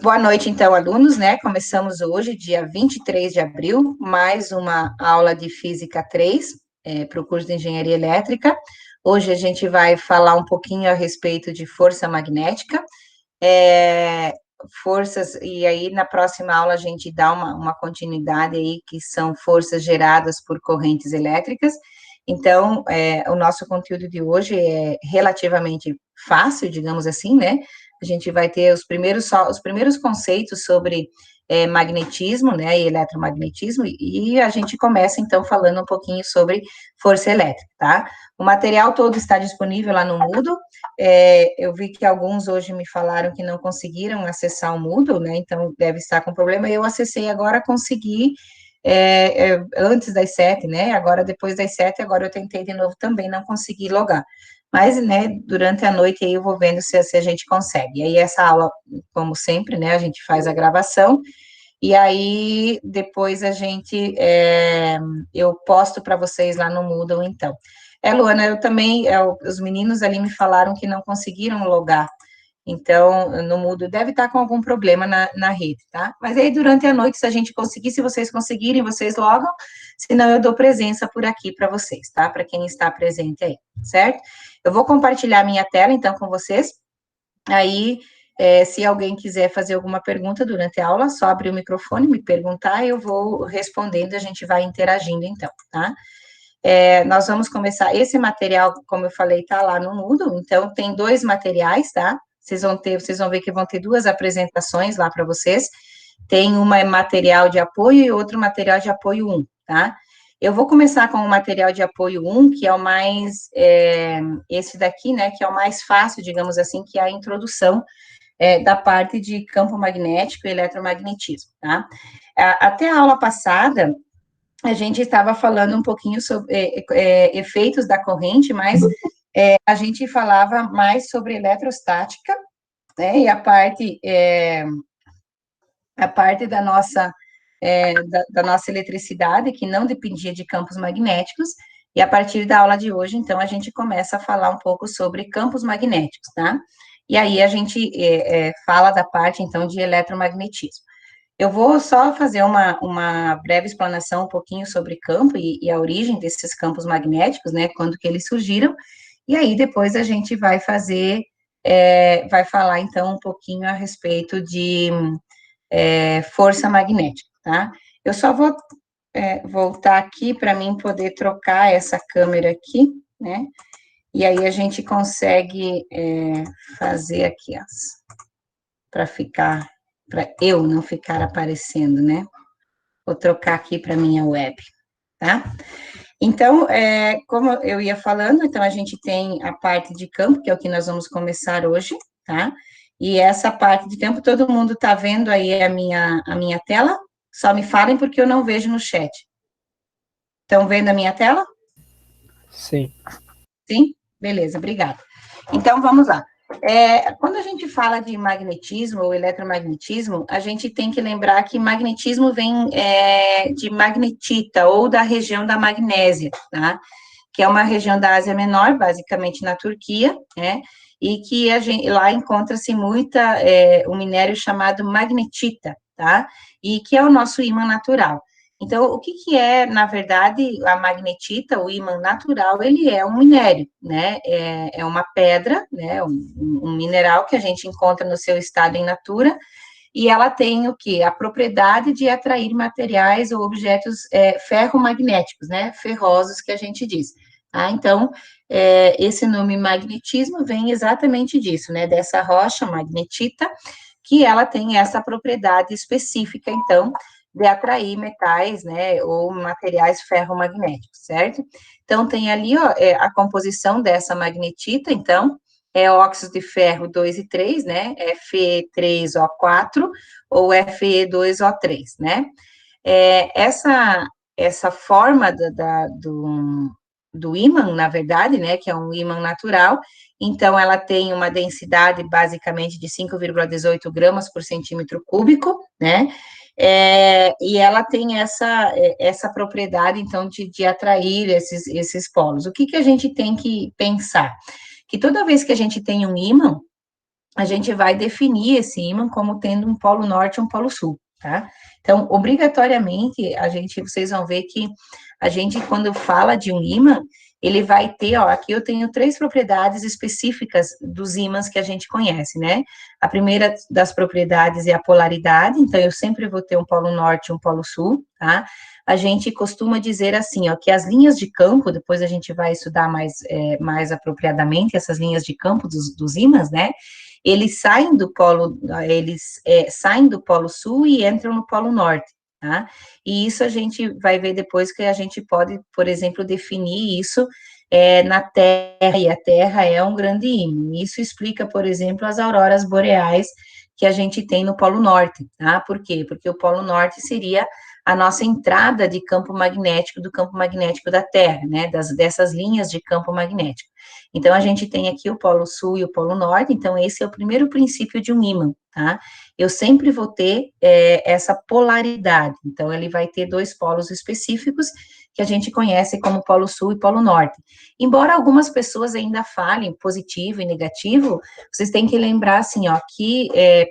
Boa noite, então, alunos, né? Começamos hoje, dia 23 de abril, mais uma aula de Física 3, para o curso de Engenharia Elétrica. Hoje a gente vai falar um pouquinho a respeito de força magnética, forças, e aí na próxima aula a gente dá uma continuidade aí, que são forças geradas por correntes elétricas. Então, o nosso conteúdo de hoje é relativamente fácil, digamos assim, né? A gente vai ter os primeiros conceitos sobre magnetismo, né, e eletromagnetismo, e a gente começa, então, falando um pouquinho sobre força elétrica, tá? O material todo está disponível lá no Moodle. Eu vi que alguns hoje me falaram que não conseguiram acessar o Moodle, né, então deve estar com problema. Eu acessei agora, consegui, antes das 7, né, agora depois das 7, agora eu tentei de novo também, não consegui logar. Mas, né, durante a noite aí eu vou vendo se a gente consegue. E aí essa aula, como sempre, né, a gente faz a gravação, e aí depois eu posto para vocês lá no Moodle, então. Luana, eu também, os meninos ali me falaram que não conseguiram logar, então, no Moodle deve estar com algum problema na rede, tá? Mas aí, durante a noite, se a gente conseguir, se vocês conseguirem, vocês logam, senão eu dou presença por aqui para vocês, tá? Para quem está presente aí, certo? Eu vou compartilhar minha tela, então, com vocês. Aí, se alguém quiser fazer alguma pergunta durante a aula, só abrir o microfone, me perguntar, eu vou respondendo, a gente vai interagindo, então, tá? Nós vamos começar, esse material, como eu falei, tá lá no Moodle, então, tem 2 materiais, tá? Vocês vão ver que vão ter 2 apresentações lá para vocês. Tem uma material de apoio e outro material de apoio 1, tá? Eu vou começar com o material de apoio 1, que é o mais, esse daqui, né, que é o mais fácil, digamos assim, que é a introdução da parte de campo magnético e eletromagnetismo, tá? Até a aula passada, a gente estava falando um pouquinho sobre efeitos da corrente, mas a gente falava mais sobre eletrostática, né, e a parte da nossa eletricidade, que não dependia de campos magnéticos, e a partir da aula de hoje, então, a gente começa a falar um pouco sobre campos magnéticos, tá? E aí a gente fala da parte, então, de eletromagnetismo. Eu vou só fazer uma breve explanação um pouquinho sobre campo e a origem desses campos magnéticos, né, quando que eles surgiram, e aí depois a gente vai vai falar então um pouquinho a respeito de força magnética, tá? Eu só vou voltar aqui para mim poder trocar essa câmera aqui, né, e aí a gente consegue fazer aqui, para eu não ficar aparecendo, né? Vou trocar aqui para minha web, tá? Então, como eu ia falando, então a gente tem a parte de campo, que é o que nós vamos começar hoje, tá? E essa parte de campo, todo mundo está vendo aí a minha tela? Só me falem porque eu não vejo no chat. Estão vendo a minha tela? Sim. Sim? Beleza, obrigada. Então, vamos lá. Quando a gente fala de magnetismo ou eletromagnetismo, a gente tem que lembrar que magnetismo vem de magnetita, ou da região da magnésia, tá? Que é uma região da Ásia Menor, basicamente na Turquia, né? E que lá encontra-se um minério chamado magnetita, tá? E que é o nosso ímã natural. Então, o que é, na verdade, a magnetita, o ímã natural? Ele é um minério, né? É uma pedra, né? Um mineral que a gente encontra no seu estado in natura, e ela tem o quê? A propriedade de atrair materiais ou objetos ferromagnéticos, né? Ferrosos, que a gente diz. Tá? Então, esse nome magnetismo vem exatamente disso, né? Dessa rocha magnetita, que ela tem essa propriedade específica, então, de atrair metais, né, ou materiais ferromagnéticos, certo? Então, tem ali, ó, a composição dessa magnetita, então, óxido de ferro 2 e 3, né, Fe3O4 ou Fe2O3, né? Essa forma do ímã, na verdade, né, que é um ímã natural, então ela tem uma densidade basicamente de 5,18 gramas por centímetro cúbico, né, e ela tem essa propriedade, então, de atrair esses polos. O que a gente tem que pensar? Que toda vez que a gente tem um ímã, a gente vai definir esse ímã como tendo um polo norte e um polo sul, tá? Então, obrigatoriamente, vocês vão ver que a gente, quando fala de um ímã, ele vai ter, ó, aqui eu tenho 3 propriedades específicas dos ímãs que a gente conhece, né? A primeira das propriedades é a polaridade, então eu sempre vou ter um polo norte e um polo sul, tá? A gente costuma dizer assim, ó, que as linhas de campo, depois a gente vai estudar mais apropriadamente essas linhas de campo dos ímãs, né? Eles saem do polo sul e entram no polo norte, tá? E isso a gente vai ver depois que a gente pode, por exemplo, definir isso na Terra, e a Terra é um grande ímã. Isso explica, por exemplo, as auroras boreais que a gente tem no Polo Norte, tá? Por quê? Porque o Polo Norte seria a nossa entrada de campo magnético, do campo magnético da Terra, né? Dessas linhas de campo magnético. Então, a gente tem aqui o Polo Sul e o Polo Norte, então esse é o primeiro princípio de um ímã, tá? Eu sempre vou ter essa polaridade, então ele vai ter 2 polos específicos que a gente conhece como Polo Sul e Polo Norte. Embora algumas pessoas ainda falem positivo e negativo, vocês têm que lembrar, assim, ó, que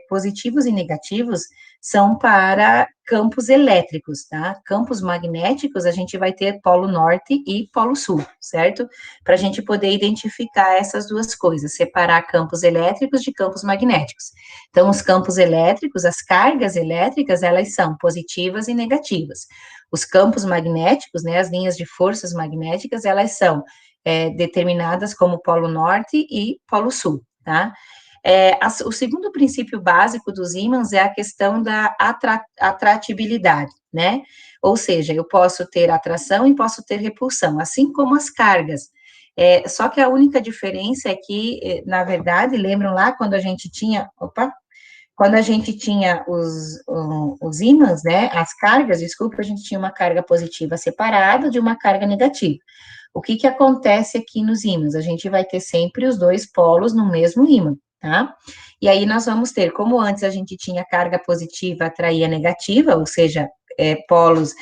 positivos e negativos são para campos elétricos, tá? Campos magnéticos, a gente vai ter Polo Norte e Polo Sul, certo? Para a gente poder identificar essas duas coisas, separar campos elétricos de campos magnéticos. Então, os campos elétricos, as cargas elétricas, elas são positivas e negativas. Os campos magnéticos, né, as linhas de forças magnéticas, elas são determinadas como Polo Norte e Polo Sul, tá? O segundo princípio básico dos ímãs é a questão da atratibilidade, né? Ou seja, eu posso ter atração e posso ter repulsão, assim como as cargas. Só que a única diferença é que, na verdade, lembram lá quando a gente tinha, quando a gente tinha os ímãs, né, as cargas, desculpa, a gente tinha uma carga positiva separada de uma carga negativa. O que que acontece aqui nos ímãs? A gente vai ter sempre os 2 polos no mesmo ímã, tá? E aí nós vamos ter, como antes a gente tinha carga positiva atraía negativa, ou seja, polos,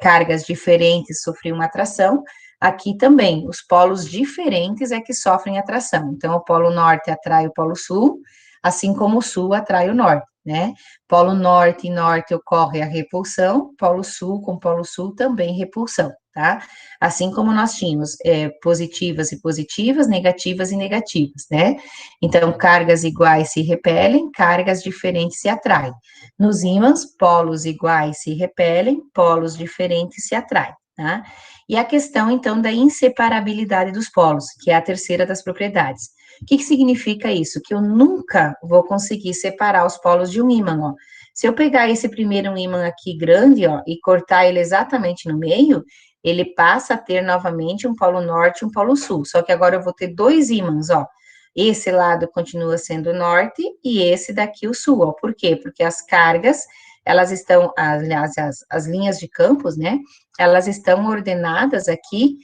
cargas diferentes sofriam uma atração, aqui também, os polos diferentes é que sofrem atração. Então, o polo norte atrai o polo sul, assim como o sul atrai o norte, né? Polo norte e norte ocorre a repulsão, polo sul com polo sul também repulsão, tá? Assim como nós tínhamos positivas e positivas, negativas e negativas, né? Então, cargas iguais se repelem, cargas diferentes se atraem. Nos ímãs, polos iguais se repelem, polos diferentes se atraem, tá? E a questão, então, da inseparabilidade dos polos, que é a terceira das propriedades. O que significa isso? Que eu nunca vou conseguir separar os polos de um ímã, ó. Se eu pegar esse primeiro ímã aqui grande, ó, e cortar ele exatamente no meio, ele passa a ter novamente um polo norte e um polo sul. Só que agora eu vou ter 2 ímãs, ó. Esse lado continua sendo o norte e esse daqui o sul, ó. Por quê? Porque as cargas, elas estão, aliás, as linhas de campos, né? Elas estão ordenadas aqui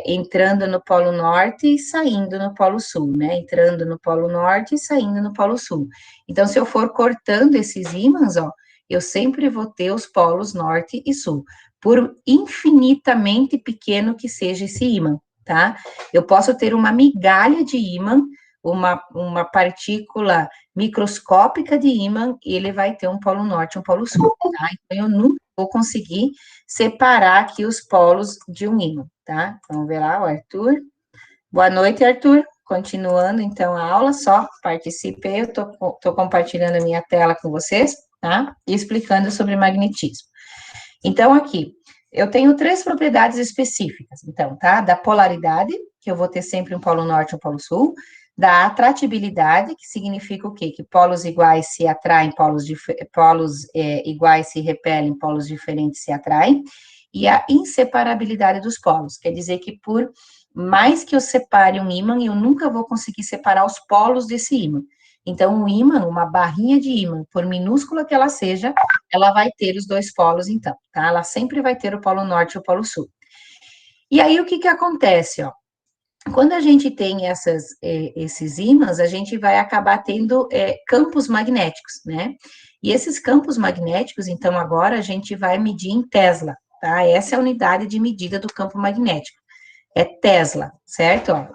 entrando no Polo Norte e saindo no Polo Sul, né? Entrando no Polo Norte e saindo no Polo Sul. Então, se eu for cortando esses ímãs, ó, eu sempre vou ter os polos Norte e Sul, por infinitamente pequeno que seja esse ímã, tá? Eu posso ter uma migalha de ímã, uma partícula microscópica de ímã, e ele vai ter um polo norte e um polo sul, tá? Então, eu nunca vou conseguir separar aqui os polos de um ímã, tá? Vamos ver lá, o Arthur. Boa noite, Arthur. Continuando, então, a aula, só participei, eu tô compartilhando a minha tela com vocês, tá? E explicando sobre magnetismo. Então, aqui, eu tenho 3 propriedades específicas, então, tá? Da polaridade, que eu vou ter sempre um polo norte e um polo sul, da atratibilidade, que significa o quê? Que polos iguais se atraem, polos iguais se repelem, polos diferentes se atraem, e a inseparabilidade dos polos, quer dizer que por mais que eu separe um ímã, eu nunca vou conseguir separar os polos desse ímã. Então, um ímã, uma barrinha de ímã, por minúscula que ela seja, ela vai ter os 2 polos, então, tá? Ela sempre vai ter o polo norte e o polo sul. E aí, o que que acontece, ó? Quando a gente tem esses ímãs, a gente vai acabar tendo campos magnéticos, né? E esses campos magnéticos, então, agora a gente vai medir em Tesla, tá? Essa é a unidade de medida do campo magnético. É Tesla, certo? Ó,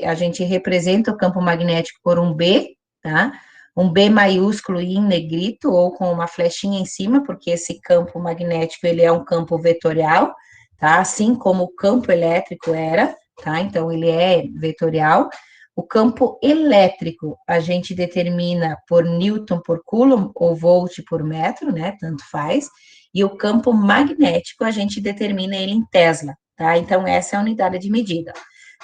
a gente representa o campo magnético por um B, tá? Um B maiúsculo e em negrito, ou com uma flechinha em cima, porque esse campo magnético, ele é um campo vetorial, tá? Assim como o campo elétrico era, tá? Então, ele é vetorial. O campo elétrico, a gente determina por Newton por Coulomb, ou volt por metro, né? Tanto faz. E o campo magnético, a gente determina ele em Tesla, tá? Então, essa é a unidade de medida.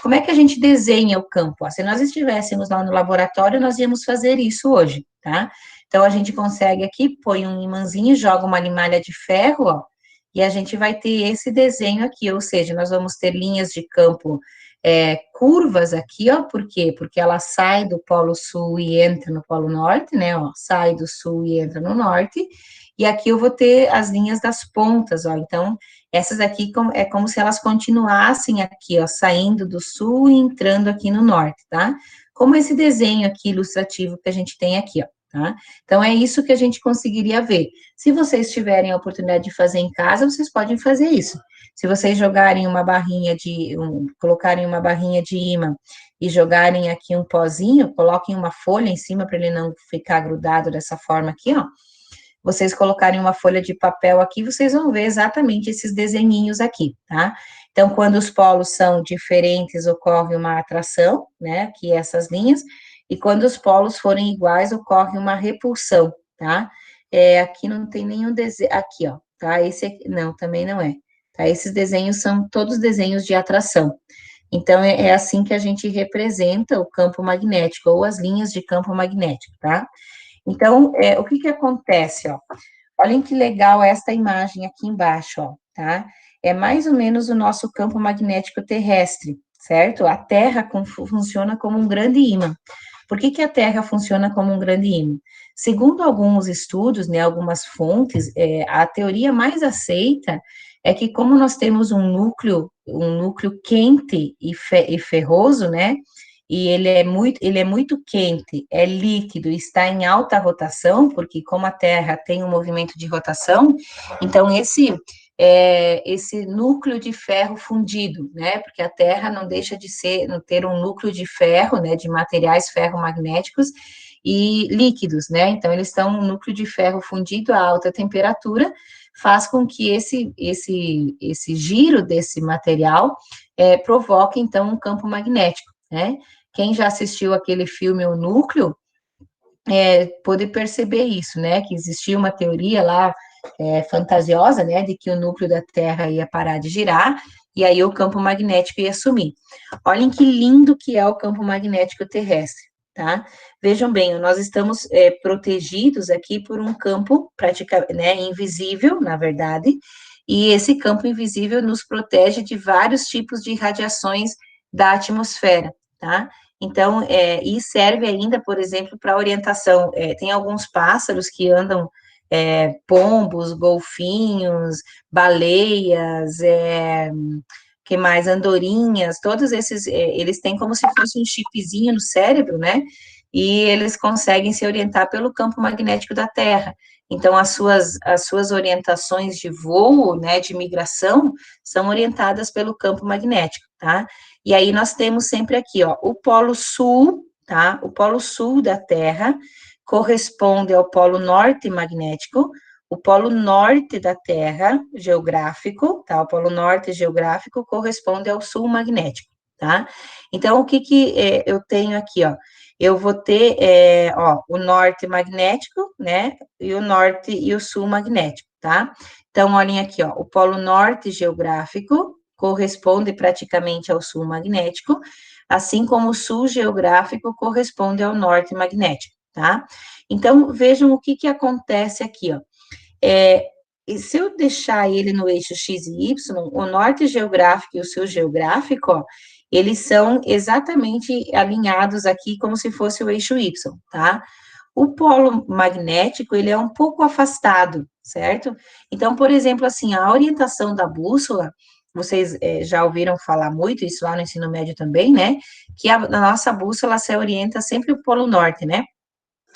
Como é que a gente desenha o campo? Ó, se nós estivéssemos lá no laboratório, nós íamos fazer isso hoje, tá? Então, a gente consegue aqui, põe um imãzinho, joga uma limalha de ferro, ó, e a gente vai ter esse desenho aqui, ou seja, nós vamos ter linhas de campo curvas aqui, ó, por quê? Porque ela sai do polo sul e entra no polo norte, né, ó, sai do sul e entra no norte, e aqui eu vou ter as linhas das pontas, ó, então, essas aqui é como se elas continuassem aqui, ó, saindo do sul e entrando aqui no norte, tá? Como esse desenho aqui ilustrativo que a gente tem aqui, ó, tá? Então, é isso que a gente conseguiria ver. Se vocês tiverem a oportunidade de fazer em casa, vocês podem fazer isso. Se vocês jogarem uma barrinha colocarem uma barrinha de ímã e jogarem aqui um pozinho, coloquem uma folha em cima para ele não ficar grudado dessa forma aqui, ó. Vocês colocarem uma folha de papel aqui, vocês vão ver exatamente esses desenhinhos aqui, tá? Então, quando os polos são diferentes, ocorre uma atração, né, que é essas linhas, e quando os polos forem iguais, ocorre uma repulsão, tá? Aqui não tem nenhum desenho, aqui, ó, tá? Esse aqui, não, também não é, tá? Esses desenhos são todos desenhos de atração. Então, é assim que a gente representa o campo magnético, ou as linhas de campo magnético, tá? Então, o que que acontece, ó? Olhem que legal esta imagem aqui embaixo, ó, tá? É mais ou menos o nosso campo magnético terrestre, certo? A Terra funciona como um grande ímã. Por que que a Terra funciona como um grande ímã? Segundo alguns estudos, né, algumas fontes, a teoria mais aceita é que como nós temos um núcleo quente e ferroso, né, e ele é muito quente, é líquido, está em alta rotação, porque como a Terra tem um movimento de rotação, então esse núcleo de ferro fundido, né? Porque a Terra não deixa de ter um núcleo de ferro, né? De materiais ferromagnéticos e líquidos, né? Então eles estão um núcleo de ferro fundido a alta temperatura, faz com que esse giro desse material provoque então um campo magnético, né? Quem já assistiu aquele filme O Núcleo, pôde perceber isso, né? Que existia uma teoria lá fantasiosa, né? De que o núcleo da Terra ia parar de girar e aí o campo magnético ia sumir. Olhem que lindo que é o campo magnético terrestre, tá? Vejam bem, nós estamos protegidos aqui por um campo praticamente, né, invisível, na verdade, e esse campo invisível nos protege de vários tipos de radiações da atmosfera, tá? Então, e serve ainda, por exemplo, para orientação. Tem alguns pássaros que andam, pombos, golfinhos, baleias, que mais? Andorinhas, todos esses, eles têm como se fosse um chipzinho no cérebro, né? E eles conseguem se orientar pelo campo magnético da Terra. Então, as suas orientações de voo, né, de migração, são orientadas pelo campo magnético, tá? E aí nós temos sempre aqui, ó, o polo sul, tá? O polo sul da Terra corresponde ao polo norte magnético, o polo norte da Terra geográfico, tá? O polo norte geográfico corresponde ao sul magnético, tá? Então, o que que eu tenho aqui, ó? Eu vou ter, ó, o norte magnético, né? E o norte e o sul magnético, tá? Então, olhem aqui, ó, o polo norte geográfico corresponde praticamente ao sul magnético, assim como o sul geográfico corresponde ao norte magnético, tá? Então, vejam o que que acontece aqui, ó. E se eu deixar ele no eixo X e Y, o norte geográfico e o sul geográfico, ó, eles são exatamente alinhados aqui como se fosse o eixo Y, tá? O polo magnético, ele é um pouco afastado, certo? Então, por exemplo, assim, a orientação da bússola, vocês já ouviram falar muito, isso lá no ensino médio também, né? Que a nossa bússola se orienta sempre o polo norte, né?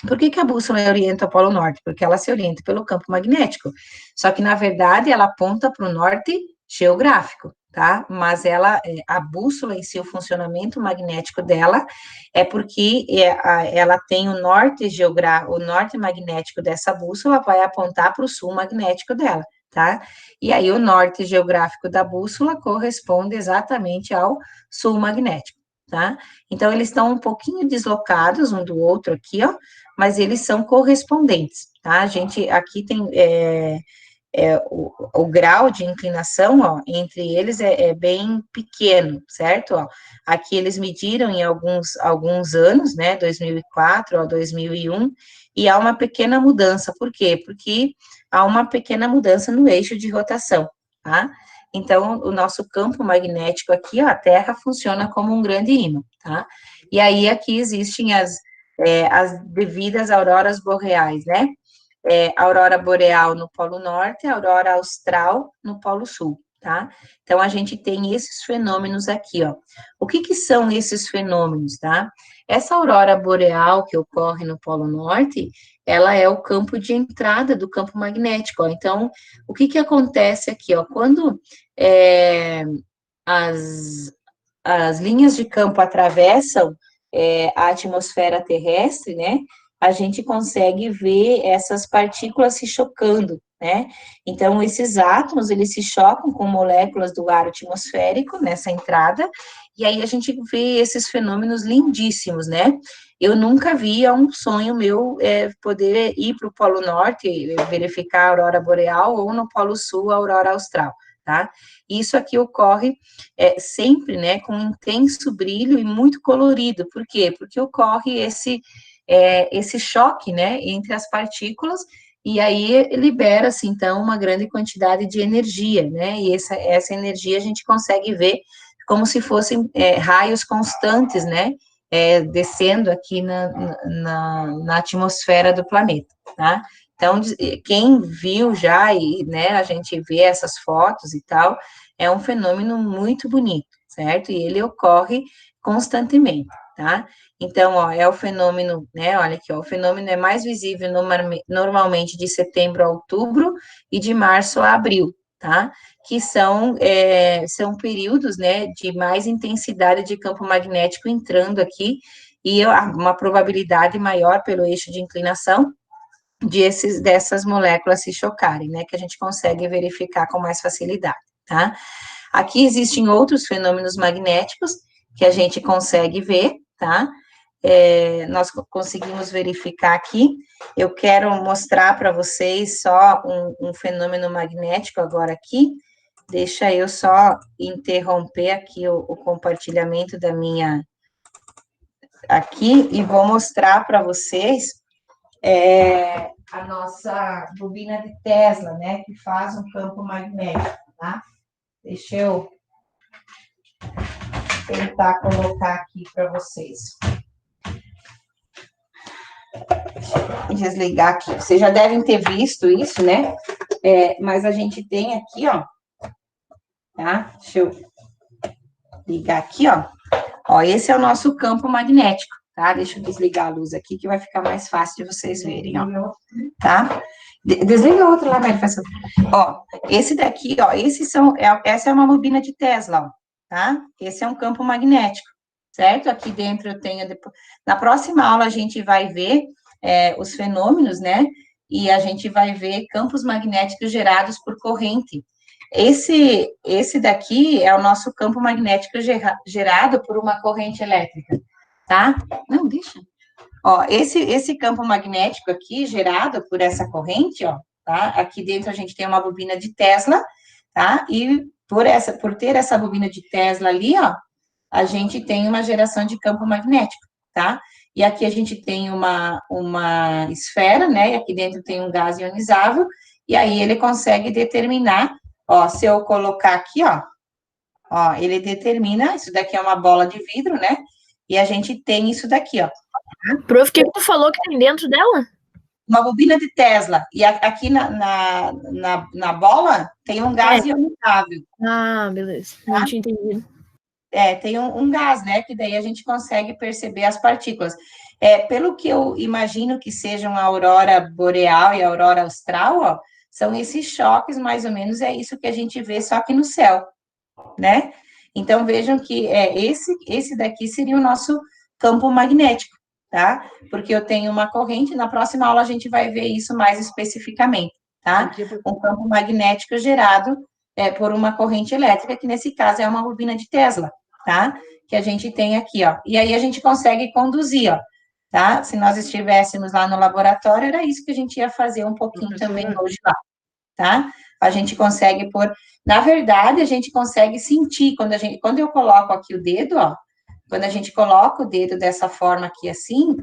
Por que que a bússola orienta o polo norte? Porque ela se orienta pelo campo magnético. Só que, na verdade, ela aponta para o norte geográfico, tá? Mas a bússola em si, o funcionamento magnético dela, é porque ela tem o norte o norte magnético dessa bússola vai apontar para o sul magnético dela, tá? E aí o norte geográfico da bússola corresponde exatamente ao sul magnético, tá? Então eles estão um pouquinho deslocados um do outro aqui, ó, mas eles são correspondentes, tá? A gente aqui tem o grau de inclinação, ó, entre eles é bem pequeno, certo? Ó, aqui eles mediram em alguns anos, né, 2004 a 2001, e há uma pequena mudança. Por quê? Porque há uma pequena mudança no eixo de rotação, tá? Então, o nosso campo magnético aqui, ó, a Terra funciona como um grande ímã, tá? E aí, aqui existem as devidas auroras boreais, né? Aurora boreal no Polo Norte, aurora austral no Polo Sul, tá? Então, a gente tem esses fenômenos aqui, ó. O que que são esses fenômenos, tá? Essa aurora boreal que ocorre no Polo Norte, ela é o campo de entrada do campo magnético, ó. Então, o que que acontece aqui, ó? Quando as, as linhas de campo atravessam a atmosfera terrestre, né? A gente consegue ver essas partículas se chocando, né? Então, esses átomos, eles se chocam com moléculas do ar atmosférico nessa entrada, e aí a gente vê esses fenômenos lindíssimos, né? Eu nunca vi, é um sonho meu poder ir para o Polo Norte, verificar a aurora boreal, ou no Polo Sul, a aurora austral, tá? Isso aqui ocorre sempre, né, com intenso brilho e muito colorido. Por quê? Porque ocorre esse choque, né, entre as partículas, e aí libera-se, então, uma grande quantidade de energia, né, e essa energia a gente consegue ver como se fossem raios constantes, né, descendo aqui na atmosfera do planeta, tá? Então, quem viu já, e, né, a gente vê essas fotos e tal, é um fenômeno muito bonito, certo? E ele ocorre constantemente, tá? Então, ó, é o fenômeno, né, olha aqui, ó, o fenômeno é mais visível normalmente de setembro a outubro e de março a abril, tá? Que são períodos, né, de mais intensidade de campo magnético entrando aqui e uma probabilidade maior pelo eixo de inclinação dessas moléculas se chocarem, né, que a gente consegue verificar com mais facilidade, tá? Aqui existem outros fenômenos magnéticos que a gente consegue ver, tá? Nós conseguimos verificar aqui. Eu quero mostrar para vocês só um fenômeno magnético agora aqui. Deixa eu só interromper aqui o compartilhamento da minha aqui e vou mostrar para vocês a nossa bobina de Tesla, né, que faz um campo magnético, tá? Deixa eu tentar colocar aqui para vocês. Desligar aqui. Vocês já devem ter visto isso, né? Mas a gente tem aqui, ó, tá? Deixa eu ligar aqui, ó. Ó, esse é o nosso campo magnético, tá? Deixa eu desligar a luz aqui, que vai ficar mais fácil de vocês verem, ó. Tá? Desliga outro lá, Mary, faz favor. Ó, esse daqui, ó, essa é uma bobina de Tesla, ó, tá? Esse é um campo magnético, certo? Aqui dentro eu tenho, na próxima aula a gente vai ver os fenômenos, né? E a gente vai ver campos magnéticos gerados por corrente. Esse daqui é o nosso campo magnético gerado por uma corrente elétrica, tá? Não, deixa. Ó, esse campo magnético aqui, gerado por essa corrente, ó, tá? Aqui dentro a gente tem uma bobina de Tesla, tá? E por ter essa bobina de Tesla ali, ó, a gente tem uma geração de campo magnético, tá? E aqui a gente tem uma esfera, né? E aqui dentro tem um gás ionizável, e aí ele consegue determinar, ó, se eu colocar aqui, ó, ele determina, isso daqui é uma bola de vidro, né? E a gente tem isso daqui, ó. Prof, o que tu falou que tem dentro dela? Uma bobina de Tesla. E aqui na bola tem um gás ionizável. Ah, beleza. Não tá? tinha entendido. Tem um gás, né? Que daí a gente consegue perceber as partículas. Pelo que eu imagino que sejam a aurora boreal e a aurora austral, ó, são esses choques, mais ou menos, é isso que a gente vê só que no céu, né? Então, vejam que esse daqui seria o nosso campo magnético, tá? Porque eu tenho uma corrente, na próxima aula a gente vai ver isso mais especificamente, tá? Um campo magnético gerado por uma corrente elétrica, que nesse caso é uma bobina de Tesla, tá? Que a gente tem aqui, ó. E aí a gente consegue conduzir, ó, tá? Se nós estivéssemos lá no laboratório, era isso que a gente ia fazer um pouquinho também hoje lá, tá? A gente consegue pôr, na verdade, a gente consegue sentir, quando eu coloco aqui o dedo, ó, quando a gente coloca o dedo dessa forma aqui, assim,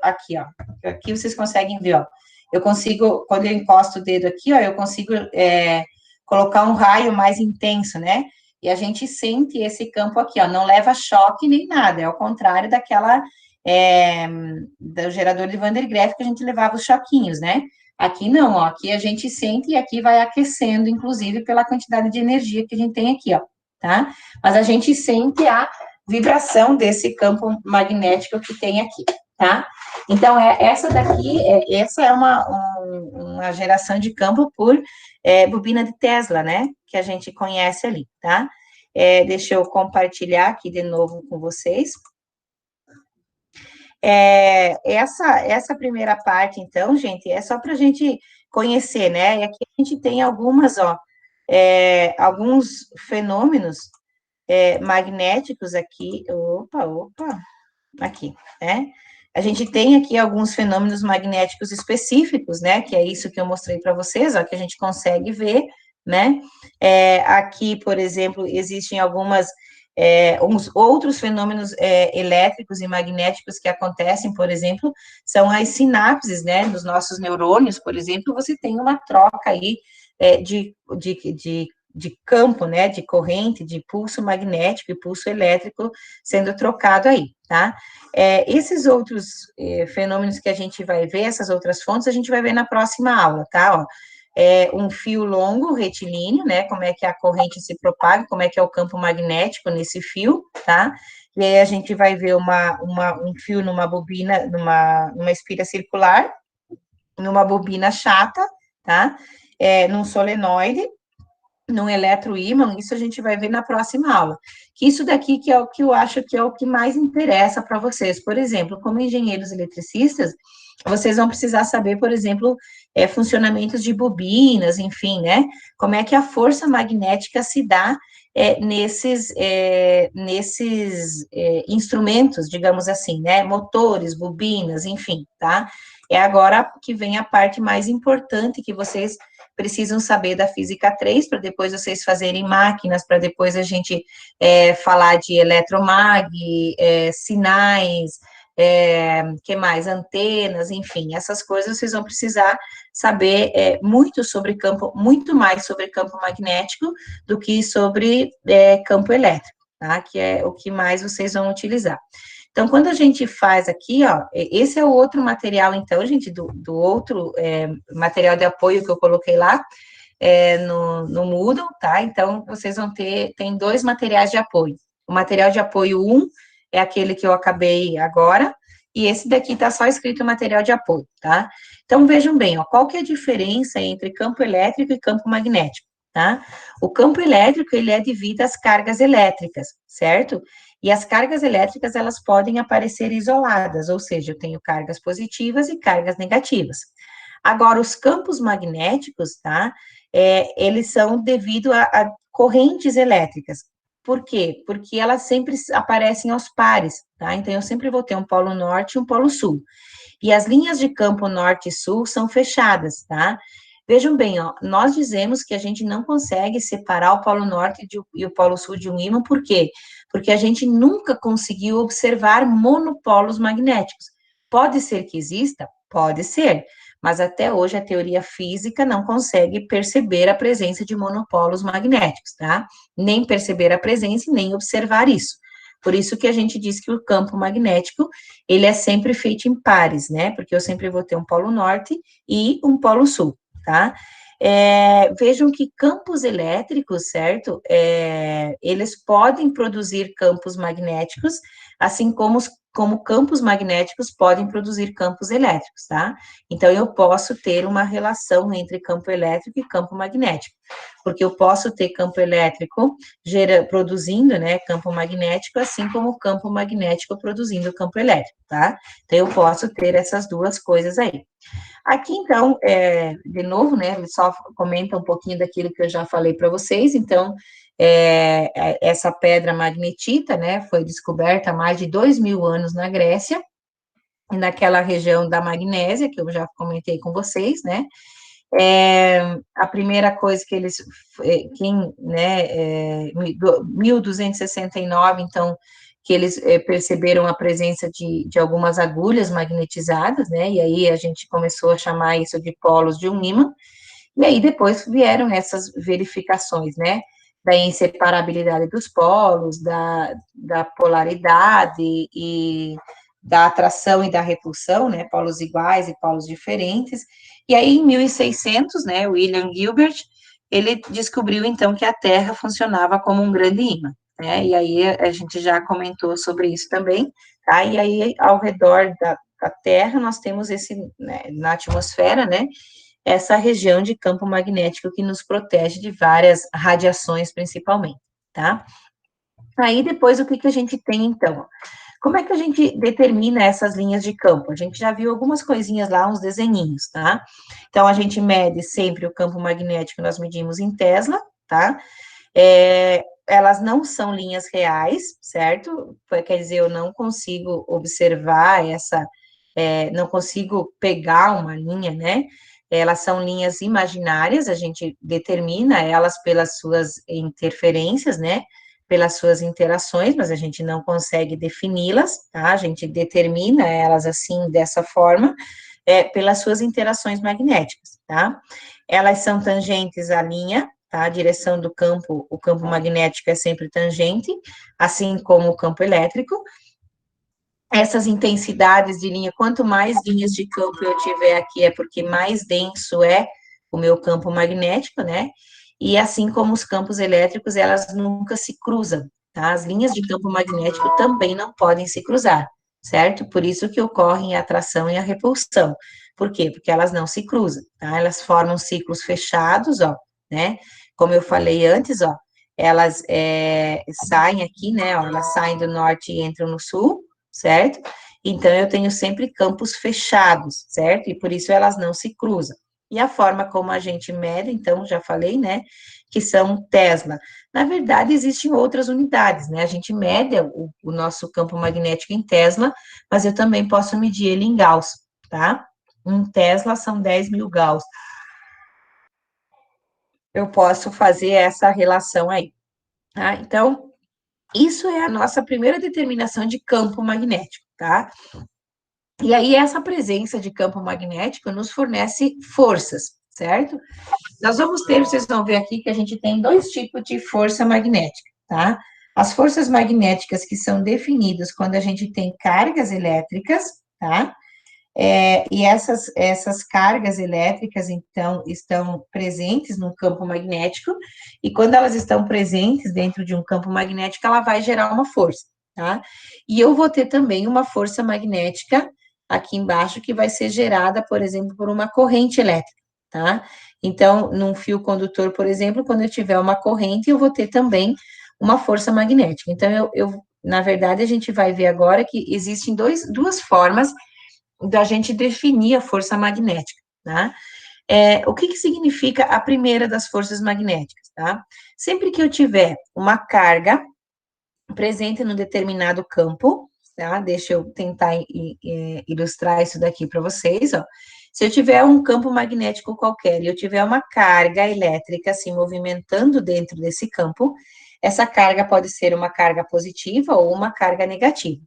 aqui, ó, aqui vocês conseguem ver, ó, eu consigo, quando eu encosto o dedo aqui, ó, eu consigo colocar um raio mais intenso, né? E a gente sente esse campo aqui, ó, não leva choque nem nada, é ao contrário do gerador de Van der Graaf que a gente levava os choquinhos, né? Aqui não, ó, aqui a gente sente e aqui vai aquecendo, inclusive, pela quantidade de energia que a gente tem aqui, ó, tá? Mas a gente sente a vibração desse campo magnético que tem aqui, tá? Então, essa é uma geração de campo por bobina de Tesla, né? Que a gente conhece ali, tá? Deixa eu compartilhar aqui de novo com vocês. Essa primeira parte, então, gente, é só para a gente conhecer, né? E aqui a gente tem alguns fenômenos magnéticos aqui. Opa, aqui, né? A gente tem aqui alguns fenômenos magnéticos específicos, né? Que é isso que eu mostrei para vocês, ó, que a gente consegue ver, né? Aqui, por exemplo, existem uns outros fenômenos elétricos e magnéticos que acontecem, por exemplo, são as sinapses, né? Dos nossos neurônios, por exemplo, você tem uma troca aí de campo, né, de corrente, de pulso magnético e pulso elétrico sendo trocado aí, tá? Esses outros fenômenos que a gente vai ver, essas outras fontes, a gente vai ver na próxima aula, tá? Ó, um fio longo, retilíneo, né, como é que a corrente se propaga, como é que é o campo magnético nesse fio, tá? E aí a gente vai ver um fio numa bobina, numa espira circular, numa bobina chata, tá? Num solenoide, num eletroímã, isso a gente vai ver na próxima aula. Que isso daqui que é o que eu acho que é o que mais interessa para vocês. Por exemplo, como engenheiros eletricistas, vocês vão precisar saber, por exemplo, funcionamentos de bobinas, enfim, né? Como é que a força magnética se dá nesses instrumentos, digamos assim, né? Motores, bobinas, enfim, tá? É agora que vem a parte mais importante que vocês precisam saber da física 3, para depois vocês fazerem máquinas, para depois a gente falar de eletromag, sinais, que mais? Antenas, enfim, essas coisas vocês vão precisar saber muito mais sobre campo magnético do que sobre campo elétrico, tá? Que é o que mais vocês vão utilizar. Então, quando a gente faz aqui, ó, esse é o outro material, então, gente, do outro material de apoio que eu coloquei lá no Moodle, tá? Então, vocês tem 2 materiais de apoio. O material de apoio 1 é aquele que eu acabei agora, e esse daqui tá só escrito material de apoio, tá? Então, vejam bem, ó, qual que é a diferença entre campo elétrico e campo magnético, tá? O campo elétrico, ele é devido às cargas elétricas, certo? E as cargas elétricas, elas podem aparecer isoladas, ou seja, eu tenho cargas positivas e cargas negativas. Agora, os campos magnéticos, tá? Eles são devido a correntes elétricas. Por quê? Porque elas sempre aparecem aos pares, tá? Então, eu sempre vou ter um polo norte e um polo sul. E as linhas de campo norte e sul são fechadas, tá? Vejam bem, ó, nós dizemos que a gente não consegue separar o polo norte e o polo sul de um ímã, por quê? Porque a gente nunca conseguiu observar monopolos magnéticos. Pode ser que exista? Pode ser, mas até hoje a teoria física não consegue perceber a presença de monopolos magnéticos, tá? Nem perceber a presença e nem observar isso. Por isso que a gente diz que o campo magnético, ele é sempre feito em pares, né? Porque eu sempre vou ter um polo norte e um polo sul, tá? Vejam que campos elétricos, certo? Eles podem produzir campos magnéticos, assim como como campos magnéticos podem produzir campos elétricos, tá? Então, eu posso ter uma relação entre campo elétrico e campo magnético, porque eu posso ter campo elétrico produzindo, né, campo magnético, assim como campo magnético produzindo campo elétrico, tá? Então, eu posso ter essas duas coisas aí. Aqui, então, de novo, né, ele só comenta um pouquinho daquilo que eu já falei para vocês, então, essa pedra magnetita, né, foi descoberta há mais de 2.000 anos na Grécia, naquela região da Magnésia, que eu já comentei com vocês, né, a primeira coisa que eles, 1269, então, que eles perceberam a presença de algumas agulhas magnetizadas, né, e aí a gente começou a chamar isso de polos de um ímã, e aí depois vieram essas verificações, né, da inseparabilidade dos polos, da polaridade e da atração e da repulsão, né, polos iguais e polos diferentes, e aí em 1600, né, William Gilbert, ele descobriu então que a Terra funcionava como um grande ímã, né, e aí a gente já comentou sobre isso também, tá, e aí ao redor da Terra nós temos esse, né, na atmosfera, né, essa região de campo magnético que nos protege de várias radiações, principalmente, tá? Aí, depois, o que que a gente tem, então? Como é que a gente determina essas linhas de campo? A gente já viu algumas coisinhas lá, uns desenhinhos, tá? Então, a gente mede sempre o campo magnético, nós medimos em Tesla, tá? Elas não são linhas reais, certo? Quer dizer, eu não consigo observar não consigo pegar uma linha, né? Elas são linhas imaginárias, a gente determina elas pelas suas interferências, né? Pelas suas interações, mas a gente não consegue defini-las, tá? A gente determina elas assim, dessa forma, pelas suas interações magnéticas, tá? Elas são tangentes à linha, tá? A direção do campo, o campo magnético é sempre tangente, assim como o campo elétrico. Essas intensidades de linha, quanto mais linhas de campo eu tiver aqui, é porque mais denso é o meu campo magnético, né? E assim como os campos elétricos, elas nunca se cruzam, tá? As linhas de campo magnético também não podem se cruzar, certo? Por isso que ocorrem a atração e a repulsão. Por quê? Porque elas não se cruzam, tá? Elas formam ciclos fechados, ó, né? Como eu falei antes, ó, elas saem aqui, né? Ó, elas saem do norte e entram no sul, certo? Então, eu tenho sempre campos fechados, certo? E por isso elas não se cruzam. E a forma como a gente mede, então, já falei, né, que são Tesla. Na verdade, existem outras unidades, né? A gente mede o nosso campo magnético em Tesla, mas eu também posso medir ele em Gauss, tá? Um Tesla são 10.000 Gauss. Eu posso fazer essa relação aí, tá? Então, isso é a nossa primeira determinação de campo magnético, tá? E aí, essa presença de campo magnético nos fornece forças, certo? Nós vamos ter, vocês vão ver aqui que a gente tem dois tipos de força magnética, tá? As forças magnéticas que são definidas quando a gente tem cargas elétricas, tá? E essas cargas elétricas, então, estão presentes no campo magnético, e quando elas estão presentes dentro de um campo magnético, ela vai gerar uma força, tá? E eu vou ter também uma força magnética aqui embaixo, que vai ser gerada, por exemplo, por uma corrente elétrica, tá? Então, num fio condutor, por exemplo, quando eu tiver uma corrente, eu vou ter também uma força magnética. Então, na verdade, a gente vai ver agora que existem duas formas da gente definir a força magnética, tá? O que significa a primeira das forças magnéticas, tá? Sempre que eu tiver uma carga presente num determinado campo, tá? Deixa eu tentar ilustrar isso daqui para vocês, ó. Se eu tiver um campo magnético qualquer e eu tiver uma carga elétrica se movimentando dentro desse campo, essa carga pode ser uma carga positiva ou uma carga negativa.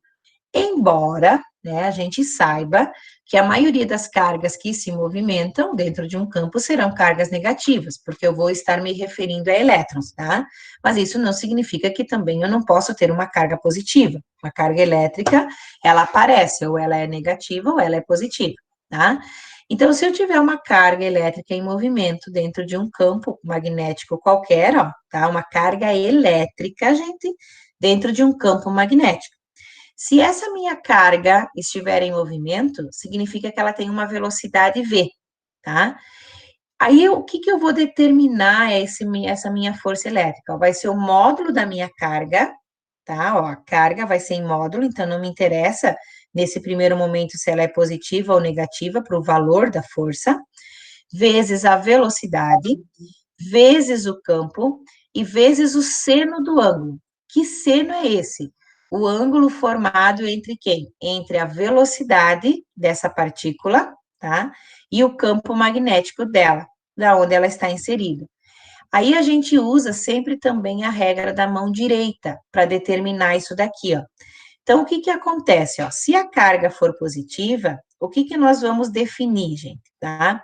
Embora, né, a gente saiba que a maioria das cargas que se movimentam dentro de um campo serão cargas negativas, porque eu vou estar me referindo a elétrons, tá? Mas isso não significa que também eu não posso ter uma carga positiva. Uma carga elétrica, ela aparece, ou ela é negativa ou ela é positiva, tá? Então, se eu tiver uma carga elétrica em movimento dentro de um campo magnético qualquer, ó, tá? Uma carga elétrica, gente, dentro de um campo magnético. Se essa minha carga estiver em movimento, significa que ela tem uma velocidade v, tá? Aí, o que eu vou determinar essa minha força elétrica? Vai ser o módulo da minha carga, tá? Ó, a carga vai ser em módulo, então não me interessa nesse primeiro momento se ela é positiva ou negativa para o valor da força, vezes a velocidade, vezes o campo e vezes o seno do ângulo. Que seno é esse? O ângulo formado entre quem? Entre a velocidade dessa partícula, tá? E o campo magnético dela, da onde ela está inserida. Aí a gente usa sempre também a regra da mão direita para determinar isso daqui, ó. Então, o que que acontece, ó? Se a carga for positiva, o que que nós vamos definir, gente, tá?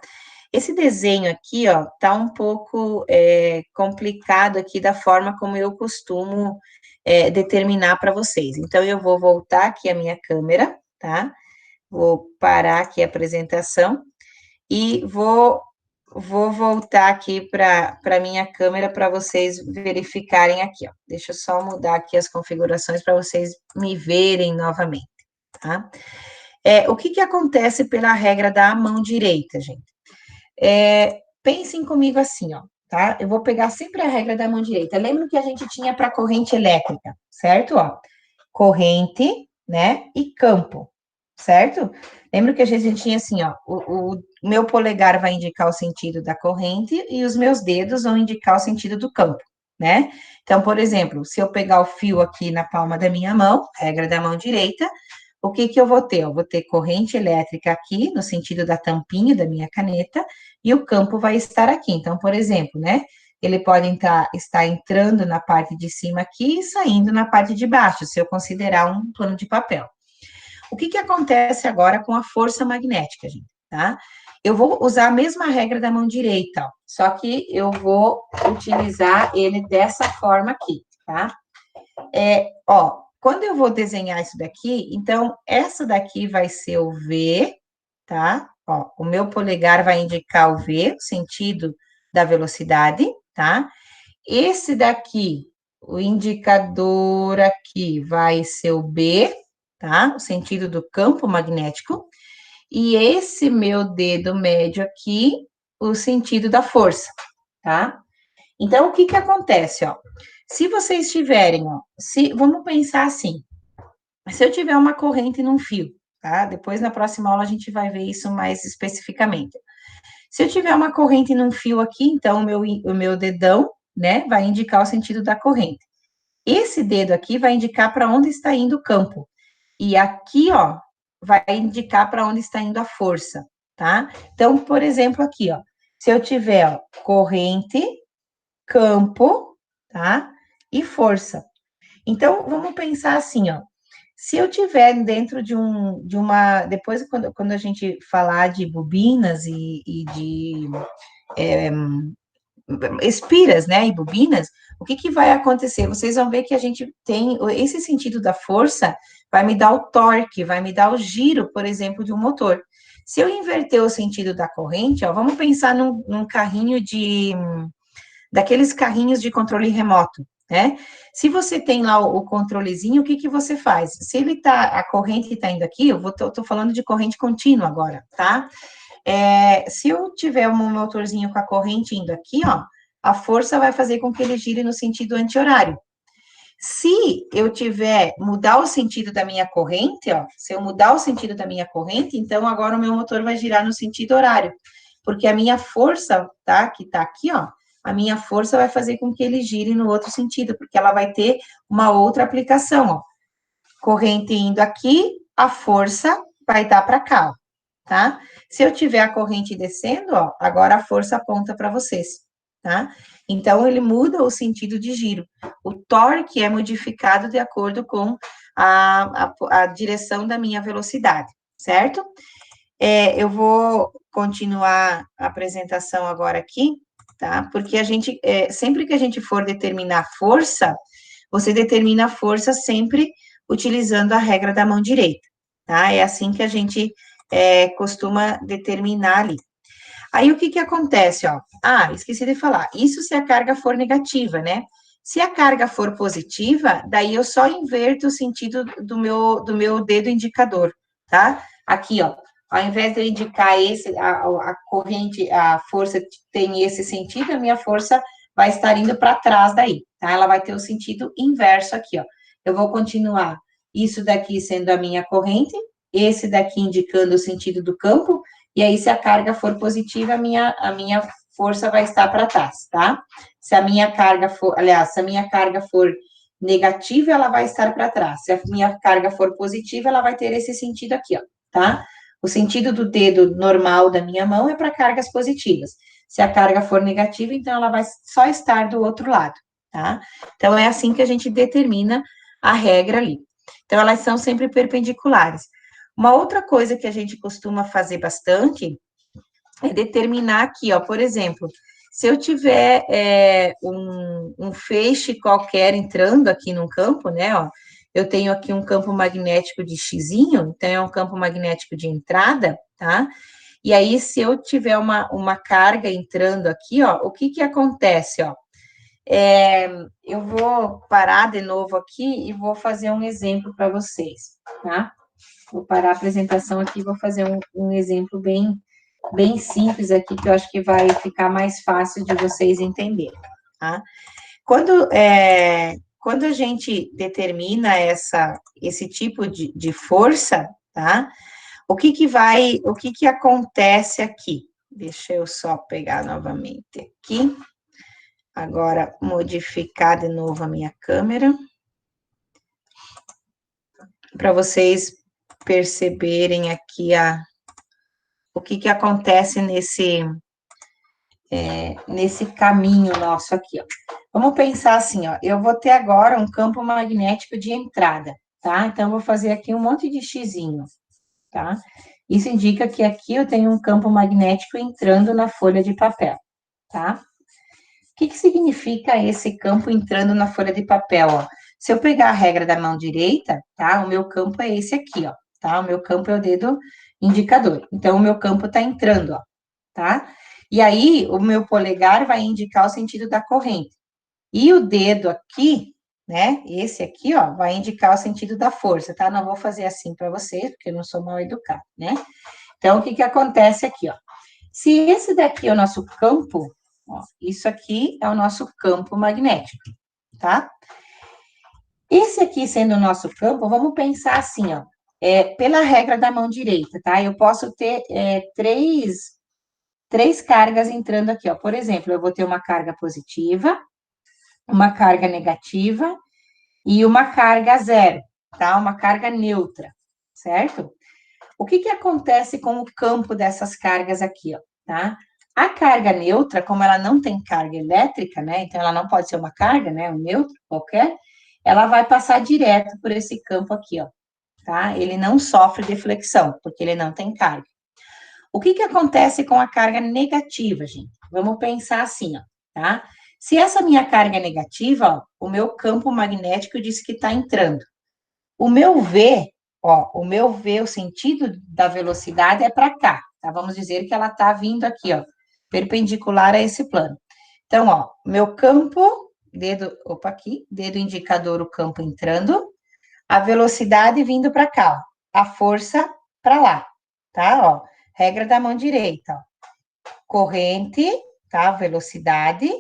Esse desenho aqui, ó, tá um pouco complicado aqui da forma como eu costumo determinar para vocês. Então, eu vou voltar aqui a minha câmera, tá? Vou parar aqui a apresentação e vou voltar aqui para a minha câmera para vocês verificarem aqui, ó. Deixa eu só mudar aqui as configurações para vocês me verem novamente, tá? O que que acontece pela regra da mão direita, gente? Pensem comigo assim, ó, tá? Eu vou pegar sempre a regra da mão direita. Lembra que a gente tinha para corrente elétrica, certo? Ó, corrente, né? E campo, certo? Lembra que a gente tinha assim, ó, o meu polegar vai indicar o sentido da corrente e os meus dedos vão indicar o sentido do campo, né? Então, por exemplo, se eu pegar o fio aqui na palma da minha mão, regra da mão direita, o que que eu vou ter? Eu vou ter corrente elétrica aqui, no sentido da tampinha da minha caneta, e o campo vai estar aqui. Então, por exemplo, né? Ele pode estar entrando na parte de cima aqui e saindo na parte de baixo, se eu considerar um plano de papel. O que que acontece agora com a força magnética, gente, tá? Eu vou usar a mesma regra da mão direita, ó, só que eu vou utilizar ele dessa forma aqui, tá? Ó, quando eu vou desenhar isso daqui, então, essa daqui vai ser o V, tá? Ó, o meu polegar vai indicar o V, o sentido da velocidade, tá? Esse daqui, o indicador aqui vai ser o B, tá? O sentido do campo magnético. E esse meu dedo médio aqui, o sentido da força, tá? Então, o que que acontece, ó? Se vocês tiverem, ó, vamos pensar assim, se eu tiver uma corrente num fio, tá? Depois, na próxima aula, a gente vai ver isso mais especificamente. Se eu tiver uma corrente num fio aqui, então, o meu dedão, né, vai indicar o sentido da corrente. Esse dedo aqui vai indicar para onde está indo o campo. E aqui, ó, vai indicar para onde está indo a força, tá? Então, por exemplo, aqui, ó, se eu tiver, ó, corrente, campo, tá? E força. Então, vamos pensar assim, ó. Se eu tiver dentro de uma. Depois, quando a gente falar de bobinas e de espiras, né? E bobinas, o que que vai acontecer? Vocês vão ver que a gente tem esse sentido da força, vai me dar o torque, vai me dar o giro, por exemplo, de um motor. Se eu inverter o sentido da corrente, ó, vamos pensar num carrinho daqueles carrinhos de controle remoto, né? Se você tem lá o controlezinho, o que que você faz? Se a corrente está indo aqui, tô falando de corrente contínua agora, tá? Se eu tiver um motorzinho com a corrente indo aqui, ó, a força vai fazer com que ele gire no sentido anti-horário. Se eu mudar o sentido da minha corrente, ó, se eu mudar o sentido da minha corrente, então agora o meu motor vai girar no sentido horário, porque a minha força, tá, que tá aqui, ó, a minha força vai fazer com que ele gire no outro sentido, porque ela vai ter uma outra aplicação, ó. Corrente indo aqui, a força vai dar para cá, ó, tá? Se eu tiver a corrente descendo, ó, agora a força aponta para vocês, tá? Então, ele muda o sentido de giro. O torque é modificado de acordo com a direção da minha velocidade, certo? Eu vou continuar a apresentação agora aqui, tá? Porque sempre que a gente for determinar força, você determina a força sempre utilizando a regra da mão direita, tá? É assim que a gente costuma determinar ali. Aí, o que que acontece, ó? Esqueci de falar. Isso se a carga for negativa, né? Se a carga for positiva, daí eu só inverto o sentido do meu dedo indicador, tá? Aqui, ó, ao invés de eu indicar a corrente, a força tem esse sentido, a minha força vai estar indo para trás daí, tá? Ela vai ter o sentido inverso aqui, ó. Eu vou continuar isso daqui sendo a minha corrente, esse daqui indicando o sentido do campo, e aí, se a carga for positiva, a minha força vai estar para trás, tá? Se a minha carga for, aliás, se a minha carga for negativa, ela vai estar para trás. Se a minha carga for positiva, ela vai ter esse sentido aqui, ó, tá? O sentido do dedo normal da minha mão é para cargas positivas. Se a carga for negativa, então ela vai só estar do outro lado, tá? Então, é assim que a gente determina a regra ali. Então, elas são sempre perpendiculares. Uma outra coisa que a gente costuma fazer bastante é determinar aqui, ó, por exemplo, se eu tiver um feixe qualquer entrando aqui num campo, né, ó, eu tenho aqui um campo magnético de xizinho, então é um campo magnético de entrada, tá? E aí, se eu tiver uma carga entrando aqui, ó, o que acontece, ó? Eu vou parar de novo aqui e vou fazer um exemplo para vocês, tá? Vou parar a apresentação aqui e vou fazer um exemplo bem simples aqui, que eu acho que vai ficar mais fácil de vocês entenderem, tá? Quando a gente determina esse tipo de força, tá? O que acontece aqui? Deixa eu só pegar novamente aqui. Agora, modificar de novo a minha câmera. Para vocês perceberem aqui o que acontece nesse caminho nosso aqui, ó. Vamos pensar assim, ó, eu vou ter agora um campo magnético de entrada, tá? Então, eu vou fazer aqui um monte de xizinho, tá? Isso indica que aqui eu tenho um campo magnético entrando na folha de papel, tá? O que significa esse campo entrando na folha de papel, ó? Se eu pegar a regra da mão direita, tá? O meu campo é esse aqui, ó, tá? O meu campo é o dedo indicador. Então, o meu campo tá entrando, ó, tá? E aí, o meu polegar vai indicar o sentido da corrente. E o dedo aqui, né? Esse aqui, ó, vai indicar o sentido da força, tá? Não vou fazer assim para vocês, porque eu não sou mal educada, né? Então, o que acontece aqui, ó? Se esse daqui é o nosso campo, ó, isso aqui é o nosso campo magnético, tá? Esse aqui sendo o nosso campo, vamos pensar assim, ó, pela regra da mão direita, tá? Eu posso ter três cargas entrando aqui, ó. Por exemplo, eu vou ter uma carga positiva, uma carga negativa e uma carga zero, tá? Uma carga neutra, certo? O que acontece com o campo dessas cargas aqui, ó, tá? A carga neutra, como ela não tem carga elétrica, né? Então, ela não pode ser uma carga, né? Um neutro qualquer, ela vai passar direto por esse campo aqui, ó, tá? Ele não sofre deflexão, porque ele não tem carga. O que acontece com a carga negativa, gente? Vamos pensar assim, ó, tá? Se essa minha carga é negativa, ó, o meu campo magnético diz que está entrando. O meu V, ó, o sentido da velocidade é para cá, tá? Vamos dizer que ela está vindo aqui, ó, perpendicular a esse plano. Então, ó, meu campo, dedo indicador, o campo entrando, a velocidade vindo para cá, ó, a força para lá, tá? Ó, regra da mão direita, ó. Corrente, tá? Velocidade,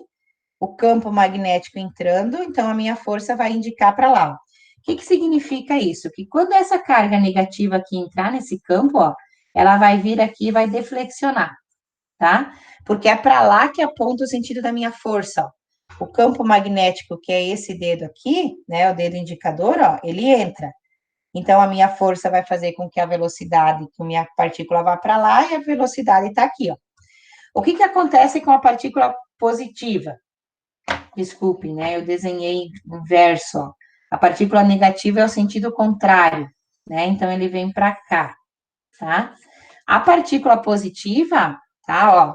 o campo magnético entrando, então a minha força vai indicar para lá, ó. O que significa isso? Que quando essa carga negativa aqui entrar nesse campo, ó, ela vai vir aqui e vai deflexionar, tá? Porque é para lá que aponta o sentido da minha força, ó. O campo magnético, que é esse dedo aqui, né, o dedo indicador, ó, ele entra. Então, a minha força vai fazer com que a velocidade, que a minha partícula vá para lá e a velocidade está aqui, ó. O que acontece com a partícula positiva? Desculpem, né, eu desenhei inverso, ó. A partícula negativa é o sentido contrário, né? Então, ele vem para cá, tá? A partícula positiva, tá? Ó,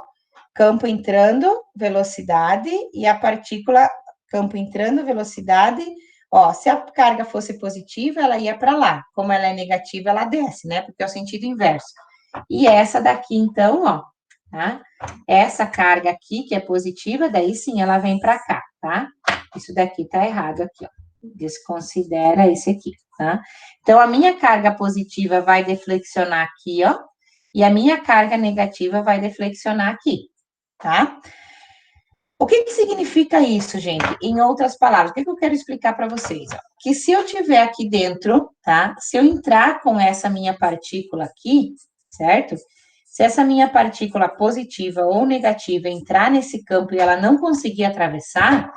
campo entrando, velocidade, e a partícula, campo entrando, velocidade. Ó, se a carga fosse positiva, ela ia para lá. Como ela é negativa, ela desce, né? Porque é o sentido inverso. E essa daqui, então, ó, tá? Essa carga aqui, que é positiva, daí sim, ela vem para cá, tá? Isso daqui tá errado aqui, ó. Desconsidera esse aqui, tá? Então, a minha carga positiva vai deflexionar aqui, ó, e a minha carga negativa vai deflexionar aqui, tá? O que significa isso, gente? Em outras palavras, o que eu quero explicar para vocês? Ó? Que se eu tiver aqui dentro, tá? Se eu entrar com essa minha partícula aqui, certo? Se essa minha partícula positiva ou negativa entrar nesse campo e ela não conseguir atravessar,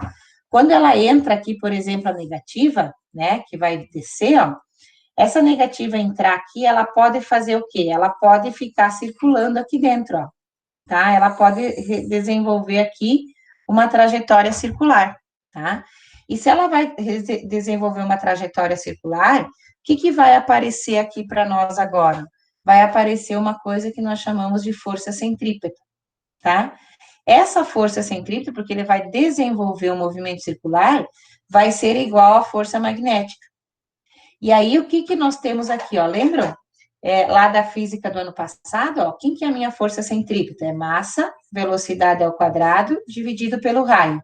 quando ela entra aqui, por exemplo, a negativa, né, que vai descer, ó, essa negativa entrar aqui, ela pode fazer o quê? Ela pode ficar circulando aqui dentro, ó, tá? Ela pode desenvolver aqui uma trajetória circular, tá? E se ela vai desenvolver uma trajetória circular, o que vai aparecer aqui para nós agora? Vai aparecer uma coisa que nós chamamos de força centrípeta, tá? Essa força centrípeta, porque ele vai desenvolver um movimento circular, vai ser igual à força magnética. E aí, o que nós temos aqui, ó? Lembram? Lá da física do ano passado, ó, quem que é a minha força centrípeta? É massa, velocidade ao quadrado, dividido pelo raio.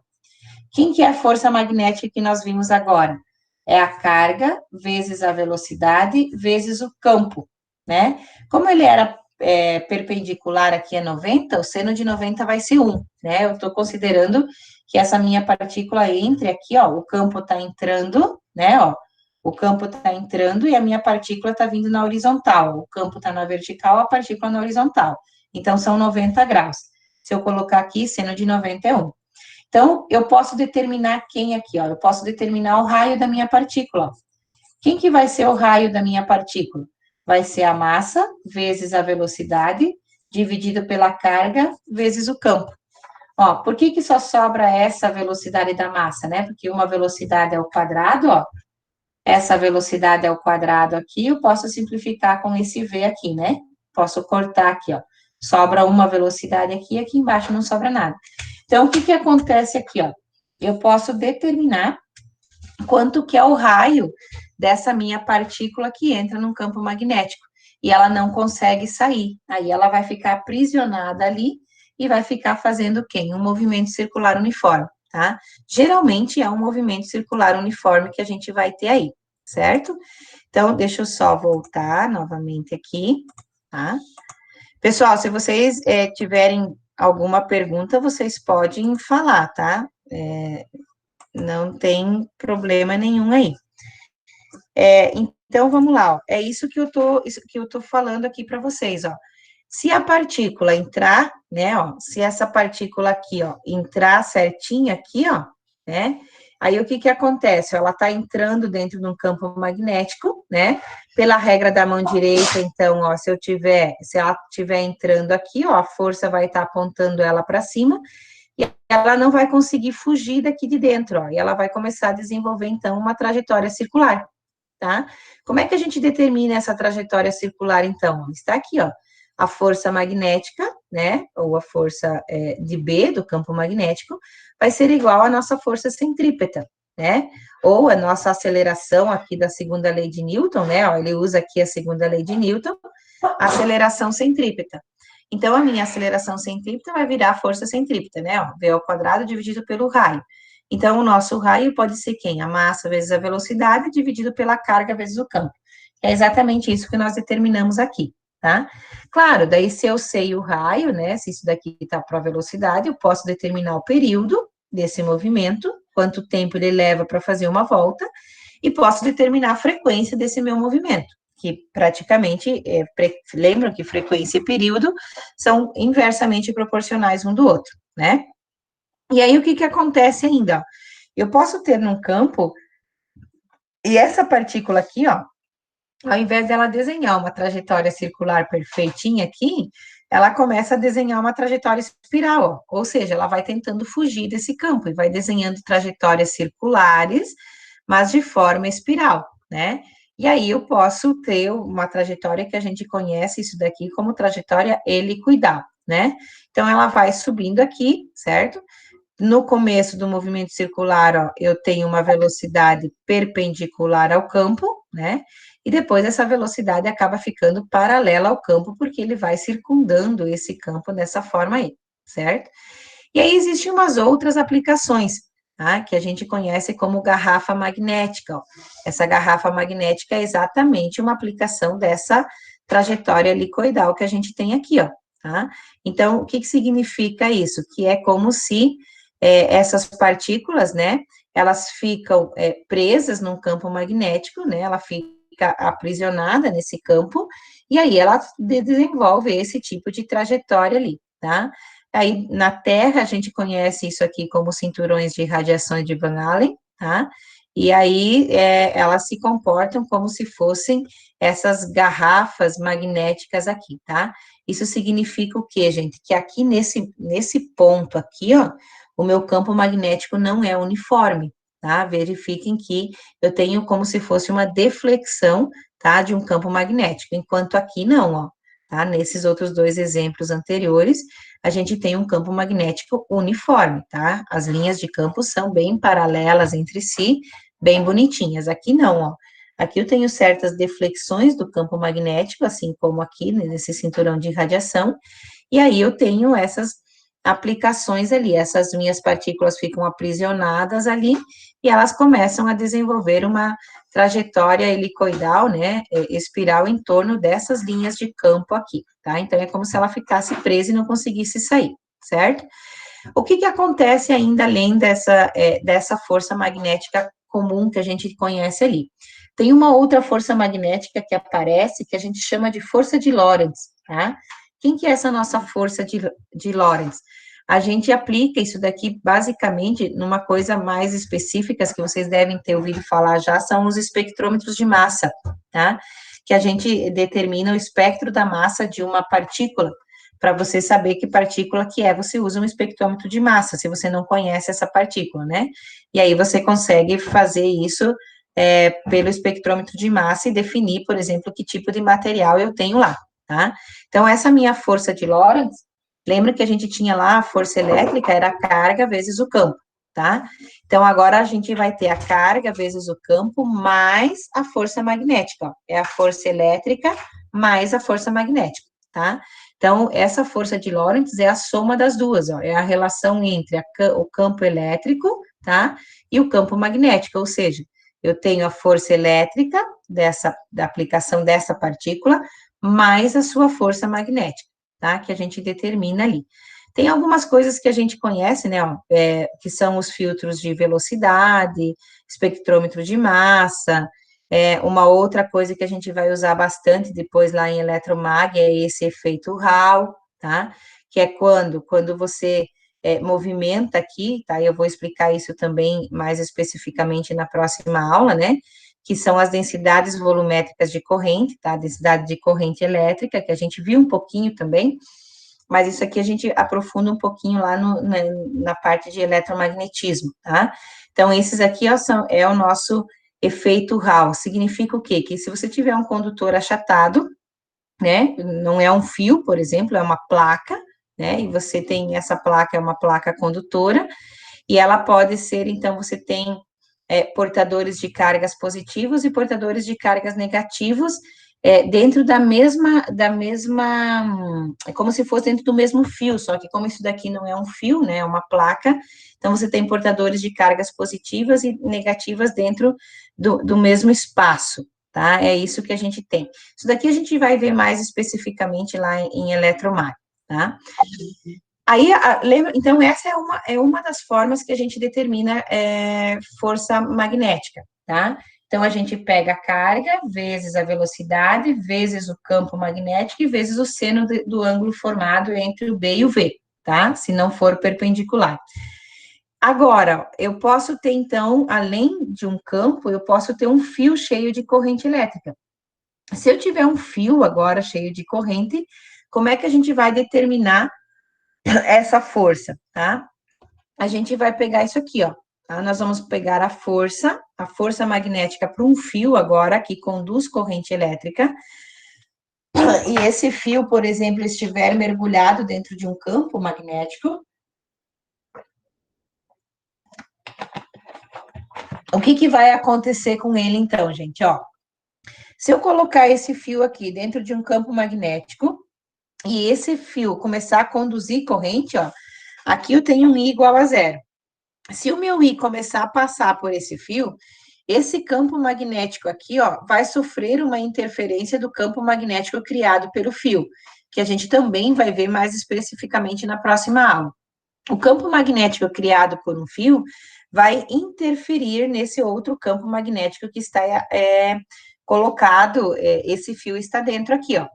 Quem que é a força magnética que nós vimos agora? É a carga, vezes a velocidade, vezes o campo, né? Como ele era perpendicular aqui a 90, o seno de 90 vai ser 1, né? Eu estou considerando que essa minha partícula entre aqui, ó, o campo está entrando, né, ó, o campo está entrando e a minha partícula está vindo na horizontal. O campo está na vertical, a partícula na horizontal. Então, são 90 graus. Se eu colocar aqui, seno de 90 é 1. Então, eu posso determinar quem aqui, ó. Eu posso determinar o raio da minha partícula, ó. Quem que vai ser o raio da minha partícula? Vai ser a massa, vezes a velocidade, dividido pela carga, vezes o campo. Ó, por que só sobra essa velocidade da massa, né? Porque uma velocidade é o quadrado, ó. Essa velocidade é o quadrado aqui, eu posso simplificar com esse V aqui, né? Posso cortar aqui, ó. Sobra uma velocidade aqui, aqui embaixo não sobra nada. Então, o que acontece aqui, ó? Eu posso determinar quanto que é o raio dessa minha partícula que entra num campo magnético. E ela não consegue sair. Aí ela vai ficar aprisionada ali e vai ficar fazendo o quê? Um movimento circular uniforme, tá? Geralmente é um movimento circular uniforme que a gente vai ter aí, certo? Então, deixa eu só voltar novamente aqui, tá? Pessoal, se vocês tiverem alguma pergunta, vocês podem falar, tá? Não tem problema nenhum aí. Então, vamos lá, ó. É isso que eu tô falando aqui para vocês, ó. Se a partícula entrar, né, ó, se essa partícula aqui, ó, entrar certinho aqui, ó, né, aí o que acontece? Ela tá entrando dentro de um campo magnético, né, pela regra da mão direita, então, ó, se ela estiver entrando aqui, ó, a força vai estar apontando ela para cima, e ela não vai conseguir fugir daqui de dentro, ó, e ela vai começar a desenvolver, então, uma trajetória circular, tá? Como é que a gente determina essa trajetória circular, então? Está aqui, ó, a força magnética, né, ou a força de B, do campo magnético, vai ser igual à nossa força centrípeta, né, ou a nossa aceleração aqui da segunda lei de Newton, né, ó, ele usa aqui a segunda lei de Newton, aceleração centrípeta. Então, a minha aceleração centrípeta vai virar a força centrípeta, né, ó, V ao quadrado dividido pelo raio. Então, o nosso raio pode ser quem? A massa vezes a velocidade dividido pela carga vezes o campo. É exatamente isso que nós determinamos aqui, tá? Claro, daí se eu sei o raio, né, se isso daqui está para a velocidade, eu posso determinar o período desse movimento, quanto tempo ele leva para fazer uma volta, e posso determinar a frequência desse meu movimento, que praticamente, lembram que frequência e período são inversamente proporcionais um do outro, né? E aí, o que acontece ainda? Ó? Eu posso ter num campo, e essa partícula aqui, ó, ao invés dela desenhar uma trajetória circular perfeitinha aqui, ela começa a desenhar uma trajetória espiral, ó, ou seja, ela vai tentando fugir desse campo e vai desenhando trajetórias circulares, mas de forma espiral, né? E aí eu posso ter uma trajetória que a gente conhece isso daqui como trajetória helicoidal, né? Então ela vai subindo aqui, certo? No começo do movimento circular, ó, eu tenho uma velocidade perpendicular ao campo, né? E depois essa velocidade acaba ficando paralela ao campo, porque ele vai circundando esse campo dessa forma aí, certo? E aí existem umas outras aplicações. tá? Que a gente conhece como garrafa magnética, ó. Essa garrafa magnética é exatamente uma aplicação dessa trajetória helicoidal que a gente tem aqui, ó, tá? Então, o que significa isso? Que é como se essas partículas, né, elas ficam presas num campo magnético, né, ela fica aprisionada nesse campo, e aí ela desenvolve esse tipo de trajetória ali, tá? Aí, na Terra, a gente conhece isso aqui como cinturões de radiações de Van Allen, tá? E aí, elas se comportam como se fossem essas garrafas magnéticas aqui, tá? Isso significa o quê, gente? Que aqui nesse ponto aqui, ó, o meu campo magnético não é uniforme, tá? Verifiquem que eu tenho como se fosse uma deflexão, tá? De um campo magnético, enquanto aqui não, ó, tá? Nesses outros dois exemplos anteriores, a gente tem um campo magnético uniforme, tá? As linhas de campo são bem paralelas entre si, bem bonitinhas. Aqui não, ó. Aqui eu tenho certas deflexões do campo magnético, assim como aqui, nesse cinturão de radiação, e aí eu tenho essas aplicações ali, essas minhas partículas ficam aprisionadas ali, e elas começam a desenvolver uma trajetória helicoidal, né, espiral em torno dessas linhas de campo aqui, tá? Então, é como se ela ficasse presa e não conseguisse sair, certo? O que acontece ainda além dessa força magnética comum que a gente conhece ali? Tem uma outra força magnética que aparece, que a gente chama de força de Lorentz, tá? Quem que é essa nossa força de Lorentz? A gente aplica isso daqui, basicamente, numa coisa mais específica, que vocês devem ter ouvido falar já, são os espectrômetros de massa, tá? Que a gente determina o espectro da massa de uma partícula. Para você saber que partícula que é, você usa um espectrômetro de massa, se você não conhece essa partícula, né? E aí você consegue fazer isso pelo espectrômetro de massa e definir, por exemplo, que tipo de material eu tenho lá, tá? Então, essa minha força de Lorentz, lembra que a gente tinha lá a força elétrica, era a carga vezes o campo, tá? Então, agora a gente vai ter a carga vezes o campo mais a força magnética, ó. É a força elétrica mais a força magnética, tá? Então, essa força de Lorentz é a soma das duas, ó, é a relação entre o campo elétrico, tá, e o campo magnético, ou seja, eu tenho a força elétrica da aplicação dessa partícula, mais a sua força magnética, tá, que a gente determina ali. Tem algumas coisas que a gente conhece, né, ó, que são os filtros de velocidade, espectrômetro de massa. Uma outra coisa que a gente vai usar bastante depois lá em eletromag é esse efeito Hall, tá? Que é quando você movimenta aqui, tá? Eu vou explicar isso também mais especificamente na próxima aula, né? Que são as densidades volumétricas de corrente, tá? Densidade de corrente elétrica, que a gente viu um pouquinho também, mas isso aqui a gente aprofunda um pouquinho lá na parte de eletromagnetismo, tá? Então, esses aqui ó, é o nosso efeito Hall. Significa o quê? Que se você tiver um condutor achatado, né, não é um fio, por exemplo, é uma placa, né, e você tem essa placa, é uma placa condutora, e ela pode ser, então, você tem portadores de cargas positivos e portadores de cargas negativos, dentro é como se fosse dentro do mesmo fio, só que como isso daqui não é um fio, né, é uma placa, então você tem portadores de cargas positivas e negativas dentro do mesmo espaço, tá? É isso que a gente tem. Isso daqui a gente vai ver mais especificamente lá em eletromag, tá? Aí, lembra, então, essa é uma das formas que a gente determina força magnética, tá? Então, a gente pega a carga, vezes a velocidade, vezes o campo magnético e vezes o seno do ângulo formado entre o B e o V, tá? Se não for perpendicular. Agora, eu posso ter, então, além de um campo, eu posso ter um fio cheio de corrente elétrica. Se eu tiver um fio agora cheio de corrente, como é que a gente vai determinar essa força, tá? A gente vai pegar isso aqui, ó, tá? Nós vamos pegar a força magnética para um fio agora, que conduz corrente elétrica, e esse fio, por exemplo, estiver mergulhado dentro de um campo magnético, o que vai acontecer com ele, então, gente, ó? Se eu colocar esse fio aqui dentro de um campo magnético, e esse fio começar a conduzir corrente, ó, aqui eu tenho um I igual a zero. Se o meu I começar a passar por esse fio, esse campo magnético aqui, ó, vai sofrer uma interferência do campo magnético criado pelo fio, que a gente também vai ver mais especificamente na próxima aula. O campo magnético criado por um fio vai interferir nesse outro campo magnético que está colocado, esse fio está dentro aqui, ó.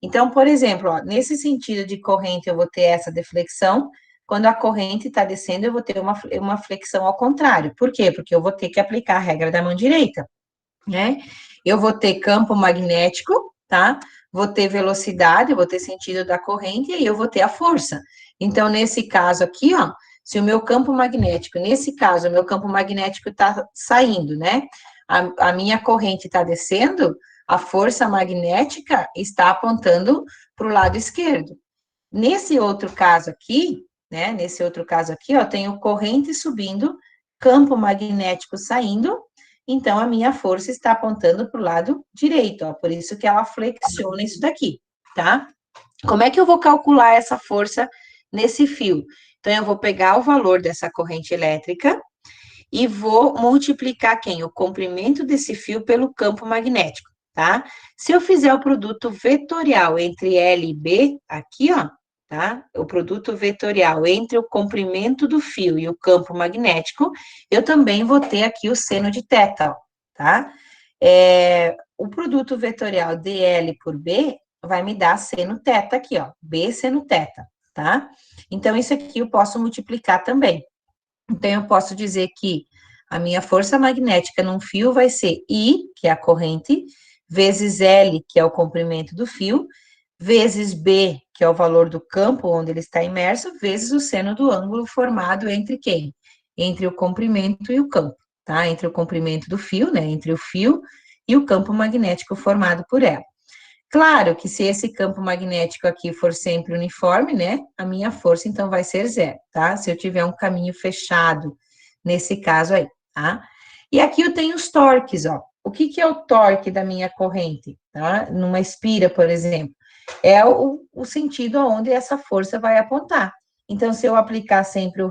Então, por exemplo, ó, nesse sentido de corrente, eu vou ter essa deflexão. Quando a corrente está descendo, eu vou ter uma flexão ao contrário. Por quê? Porque eu vou ter que aplicar a regra da mão direita, né? Eu vou ter campo magnético, tá? Vou ter velocidade, vou ter sentido da corrente, e aí eu vou ter a força. Então, nesse caso aqui, ó, se o meu campo magnético, nesse caso, o meu campo magnético está saindo, né? A minha corrente está descendo, a força magnética está apontando para o lado esquerdo. Nesse outro caso aqui, né? Nesse outro caso aqui, ó, tenho corrente subindo, campo magnético saindo, então a minha força está apontando para o lado direito, ó, por isso que ela flexiona isso daqui, tá? Como é que eu vou calcular essa força nesse fio? Então, eu vou pegar o valor dessa corrente elétrica e vou multiplicar quem? O comprimento desse fio pelo campo magnético, tá? Se eu fizer o produto vetorial entre L e B, aqui, ó, tá? O produto vetorial entre o comprimento do fio e o campo magnético, eu também vou ter aqui o seno de θ, ó, tá? O produto vetorial dL por B vai me dar seno θ aqui, ó, B seno θ, tá? Então, isso aqui eu posso multiplicar também. Então, eu posso dizer que a minha força magnética num fio vai ser I, que é a corrente, vezes L, que é o comprimento do fio, vezes B, que é o valor do campo onde ele está imerso, vezes o seno do ângulo formado entre quem? Entre o comprimento e o campo, tá? Entre o comprimento do fio, né? Entre o fio e o campo magnético formado por ela. Claro que se esse campo magnético aqui for sempre uniforme, né, a minha força então vai ser zero, tá? Se eu tiver um caminho fechado nesse caso aí, tá? E aqui eu tenho os torques, ó. O que que é o torque da minha corrente, tá? Numa espira, por exemplo, é o sentido aonde essa força vai apontar. Então, se eu aplicar sempre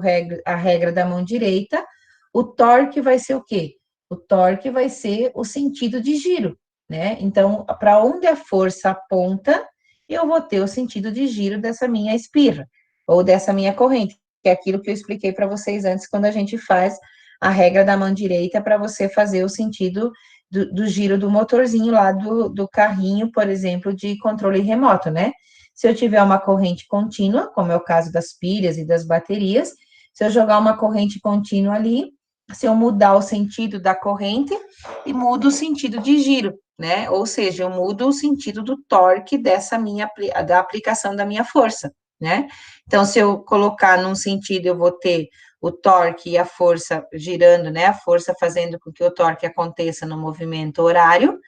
a regra da mão direita, o torque vai ser o quê? O torque vai ser o sentido de giro, né? Então, para onde a força aponta, eu vou ter o sentido de giro dessa minha espirra, ou dessa minha corrente, que é aquilo que eu expliquei para vocês antes, quando a gente faz a regra da mão direita, para você fazer o sentido do giro do motorzinho lá do carrinho, por exemplo, de controle remoto, né? Se eu tiver uma corrente contínua, como é o caso das pilhas e das baterias, se eu jogar uma corrente contínua ali, se eu mudar o sentido da corrente, e mudo o sentido de giro, né? Ou seja, eu mudo o sentido do torque da aplicação da minha força, né? Então, se eu colocar num sentido, eu vou ter o torque e a força girando, né? A força fazendo com que o torque aconteça no movimento horário.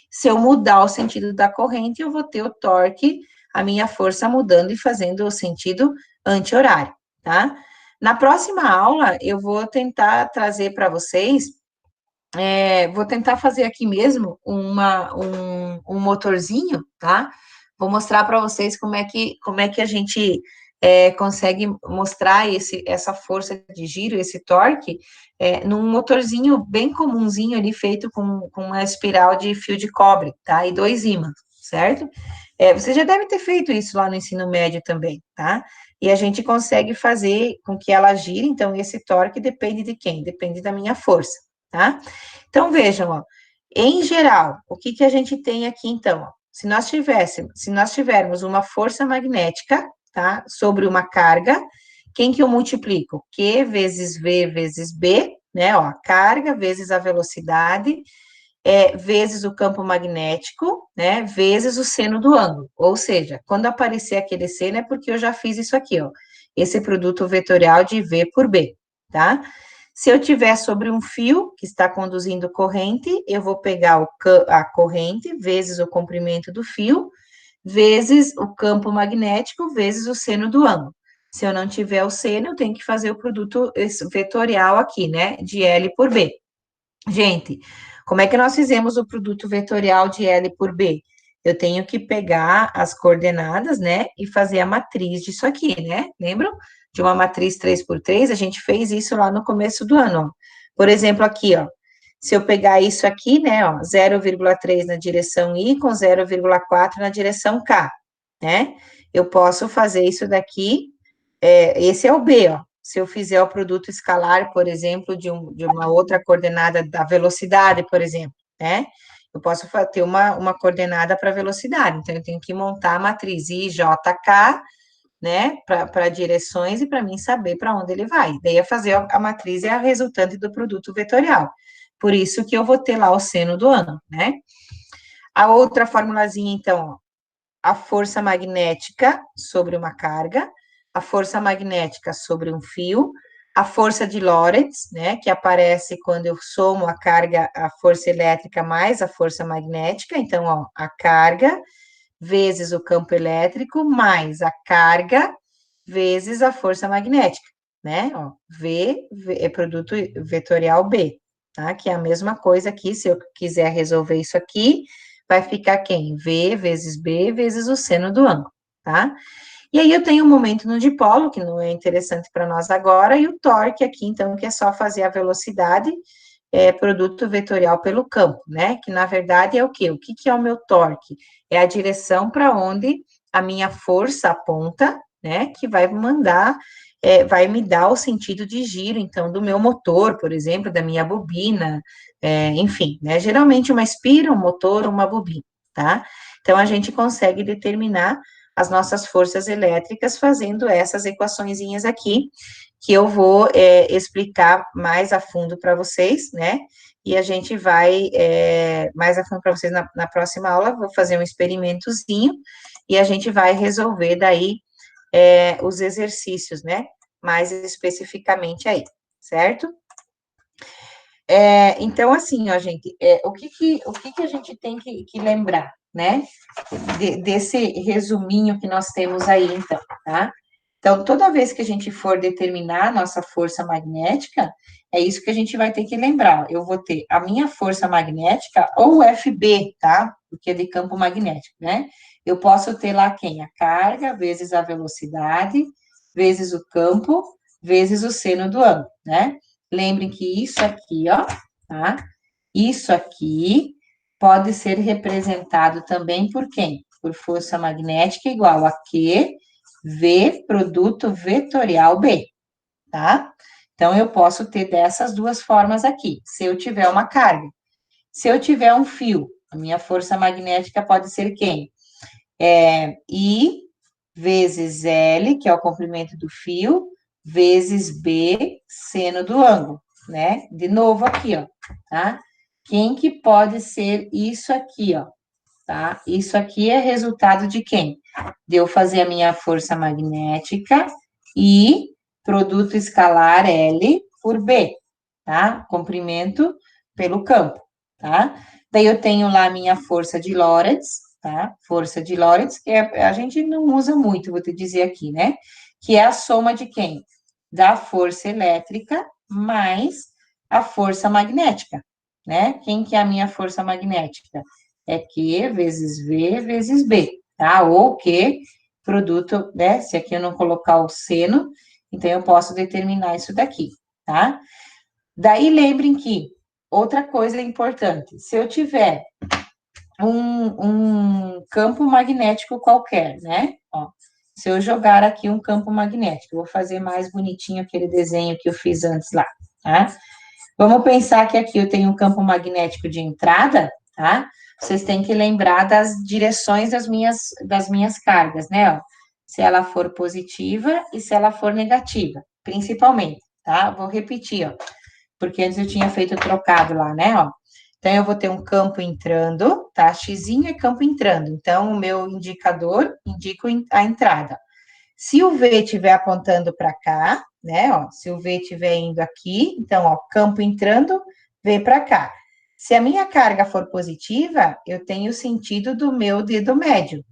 Se eu mudar o sentido da corrente, eu vou ter o torque, a minha força mudando e fazendo o sentido anti-horário, tá? Na próxima aula, eu vou tentar trazer para vocês, vou tentar fazer aqui mesmo um motorzinho, tá? Vou mostrar para vocês como é que a gente consegue mostrar essa força de giro, esse torque, num motorzinho bem comumzinho ali, feito com uma espiral de fio de cobre, tá? E 2 ímãs, certo? Você já deve ter feito isso lá no ensino médio também, tá? E a gente consegue fazer com que ela gire, então esse torque depende de quem? Depende da minha força, tá? Então, vejam, ó, em geral, o que que a gente tem aqui, então? Ó, se nós tivermos uma força magnética, tá, sobre uma carga, quem que eu multiplico? Q vezes V vezes B, né, ó, a carga vezes a velocidade, vezes o campo magnético, né, vezes o seno do ângulo. Ou seja, quando aparecer aquele seno é porque eu já fiz isso aqui, ó, esse produto vetorial de V por B, tá? Se eu tiver sobre um fio que está conduzindo corrente, eu vou pegar a corrente vezes o comprimento do fio, vezes o campo magnético, vezes o seno do ângulo. Se eu não tiver o seno, eu tenho que fazer o produto vetorial aqui, né, de L por B. Gente, como é que nós fizemos o produto vetorial de L por B? Eu tenho que pegar as coordenadas, né, e fazer a matriz disso aqui, né? Lembram? De uma matriz 3x3, a gente fez isso lá no começo do ano, ó. Por exemplo, aqui, ó, se eu pegar isso aqui, né, ó, 0,3 na direção Y com 0,4 na direção K, né? Eu posso fazer isso daqui, esse é o B, ó. Se eu fizer o produto escalar, por exemplo, de uma outra coordenada da velocidade, por exemplo, né? Eu posso ter uma coordenada para velocidade, então eu tenho que montar a matriz IJK, né, para direções e para mim saber para onde ele vai. Daí é fazer a matriz é a resultante do produto vetorial. Por isso que eu vou ter lá o seno do ângulo, né? A outra formulazinha, então, ó, a força magnética sobre uma carga, a força magnética sobre um fio, a força de Lorentz, né, que aparece quando eu somo a carga, a força elétrica mais a força magnética, então, ó, a carga vezes o campo elétrico mais a carga vezes a força magnética, né, ó, V é produto vetorial B, tá, que é a mesma coisa aqui, se eu quiser resolver isso aqui, vai ficar quem? V vezes B vezes o seno do ângulo, tá? E aí eu tenho um momento no dipolo, que não é interessante para nós agora, e o torque aqui, então, que é só fazer a velocidade, produto vetorial pelo campo, né? Que na verdade é o quê? O que que é o meu torque? É a direção para onde a minha força aponta, né? Que vai mandar, vai me dar o sentido de giro, então, do meu motor, por exemplo, da minha bobina, enfim, né? Geralmente uma espira, um motor, uma bobina, tá? Então, a gente consegue determinar as nossas forças elétricas fazendo essas equaçõezinhas aqui, que eu vou explicar mais a fundo para vocês, né? E a gente vai mais a fundo para vocês na próxima aula, vou fazer um experimentozinho, e a gente vai resolver daí os exercícios, né? Mais especificamente aí, certo? Então, assim, ó, gente, o que que a gente tem que lembrar, né? Desse resuminho que nós temos aí, então, tá? Então, toda vez que a gente for determinar a nossa força magnética, é isso que a gente vai ter que lembrar. Eu vou ter a minha força magnética, ou FB, tá? Porque é de campo magnético, né? Eu posso ter lá quem? A carga, vezes a velocidade, vezes o campo, vezes o seno do ângulo, né? Lembrem que isso aqui, ó, tá? Isso aqui pode ser representado também por quem? Por força magnética igual a Q V produto vetorial B, tá? Então, eu posso ter dessas duas formas aqui, se eu tiver uma carga. Se eu tiver um fio, a minha força magnética pode ser quem? I vezes L, que é o comprimento do fio, vezes B, seno do ângulo, né? De novo aqui, ó, tá? Quem que pode ser isso aqui, ó? Tá? Isso aqui é resultado de quem? De eu fazer a minha força magnética e produto escalar L por B, tá? Comprimento pelo campo, tá? Daí eu tenho lá a minha força de Lorentz, tá? Força de Lorentz, que a gente não usa muito, vou te dizer aqui, né? Que é a soma de quem? Da força elétrica mais a força magnética, né? Quem que é a minha força magnética? É Q vezes V vezes B, tá? Ou Q, produto, né? Se aqui eu não colocar o seno, então eu posso determinar isso daqui, tá? Daí lembrem que, outra coisa importante, se eu tiver um campo magnético qualquer, né? Ó, se eu jogar aqui um campo magnético, eu vou fazer mais bonitinho aquele desenho que eu fiz antes lá, tá? Vamos pensar que aqui eu tenho um campo magnético de entrada, tá? Vocês têm que lembrar das direções das minhas cargas, né? Ó, se ela for positiva e se ela for negativa, principalmente, tá? Vou repetir, ó, porque antes eu tinha feito trocado lá, né? Ó. Então, eu vou ter um campo entrando, tá? Xizinho é campo entrando. Então, o meu indicador indica a entrada. Se o V estiver apontando para cá, né, ó, se o V estiver indo aqui, então, ó, campo entrando, V para cá. Se a minha carga for positiva, eu tenho o sentido do meu dedo médio.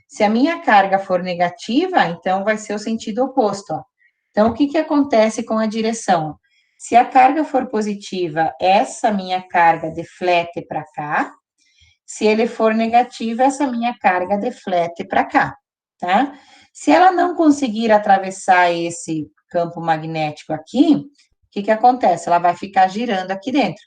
Se a minha carga for negativa, então vai ser o sentido oposto, ó. Então, o que que acontece com a direção? Se a carga for positiva, essa minha carga deflete para cá, Se ele for negativo, essa minha carga deflete para cá, tá? Se ela não conseguir atravessar esse campo magnético aqui, o que que acontece? Ela vai ficar girando aqui dentro.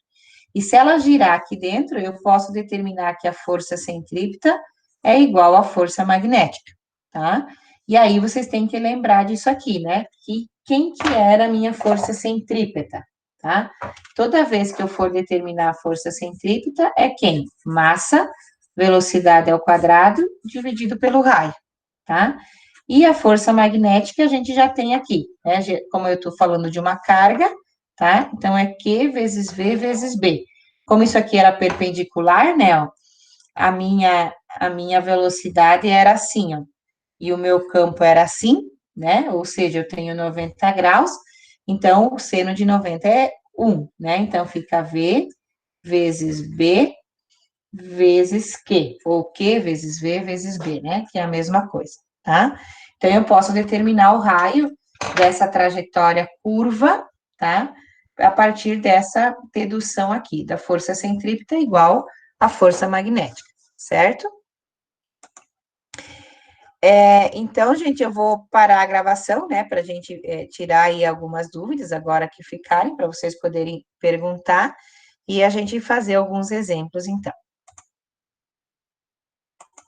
E se ela girar aqui dentro, eu posso determinar que a força centrípeta é igual à força magnética, tá? E aí vocês têm que lembrar disso aqui, né? Que quem que era a minha força centrípeta, tá? Toda vez que eu for determinar a força centrípeta, é quem? Massa, velocidade ao quadrado, dividido pelo raio, tá? E a força magnética a gente já tem aqui, né? Como eu estou falando de uma carga, tá? Então, é Q vezes V vezes B. Como isso aqui era perpendicular, né, ó, a minha velocidade era assim, ó, e o meu campo era assim, né? Ou seja, eu tenho 90 graus, então o seno de 90 é 1, né? Então fica V vezes B vezes Q, ou Q vezes V vezes B, né? Que é a mesma coisa, tá? Então eu posso determinar o raio dessa trajetória curva, tá? A partir dessa dedução aqui, da força centrípeta igual à força magnética, certo? Então, gente, eu vou parar a gravação, né, para a gente tirar aí algumas dúvidas agora que ficarem, para vocês poderem perguntar, e a gente fazer alguns exemplos, então.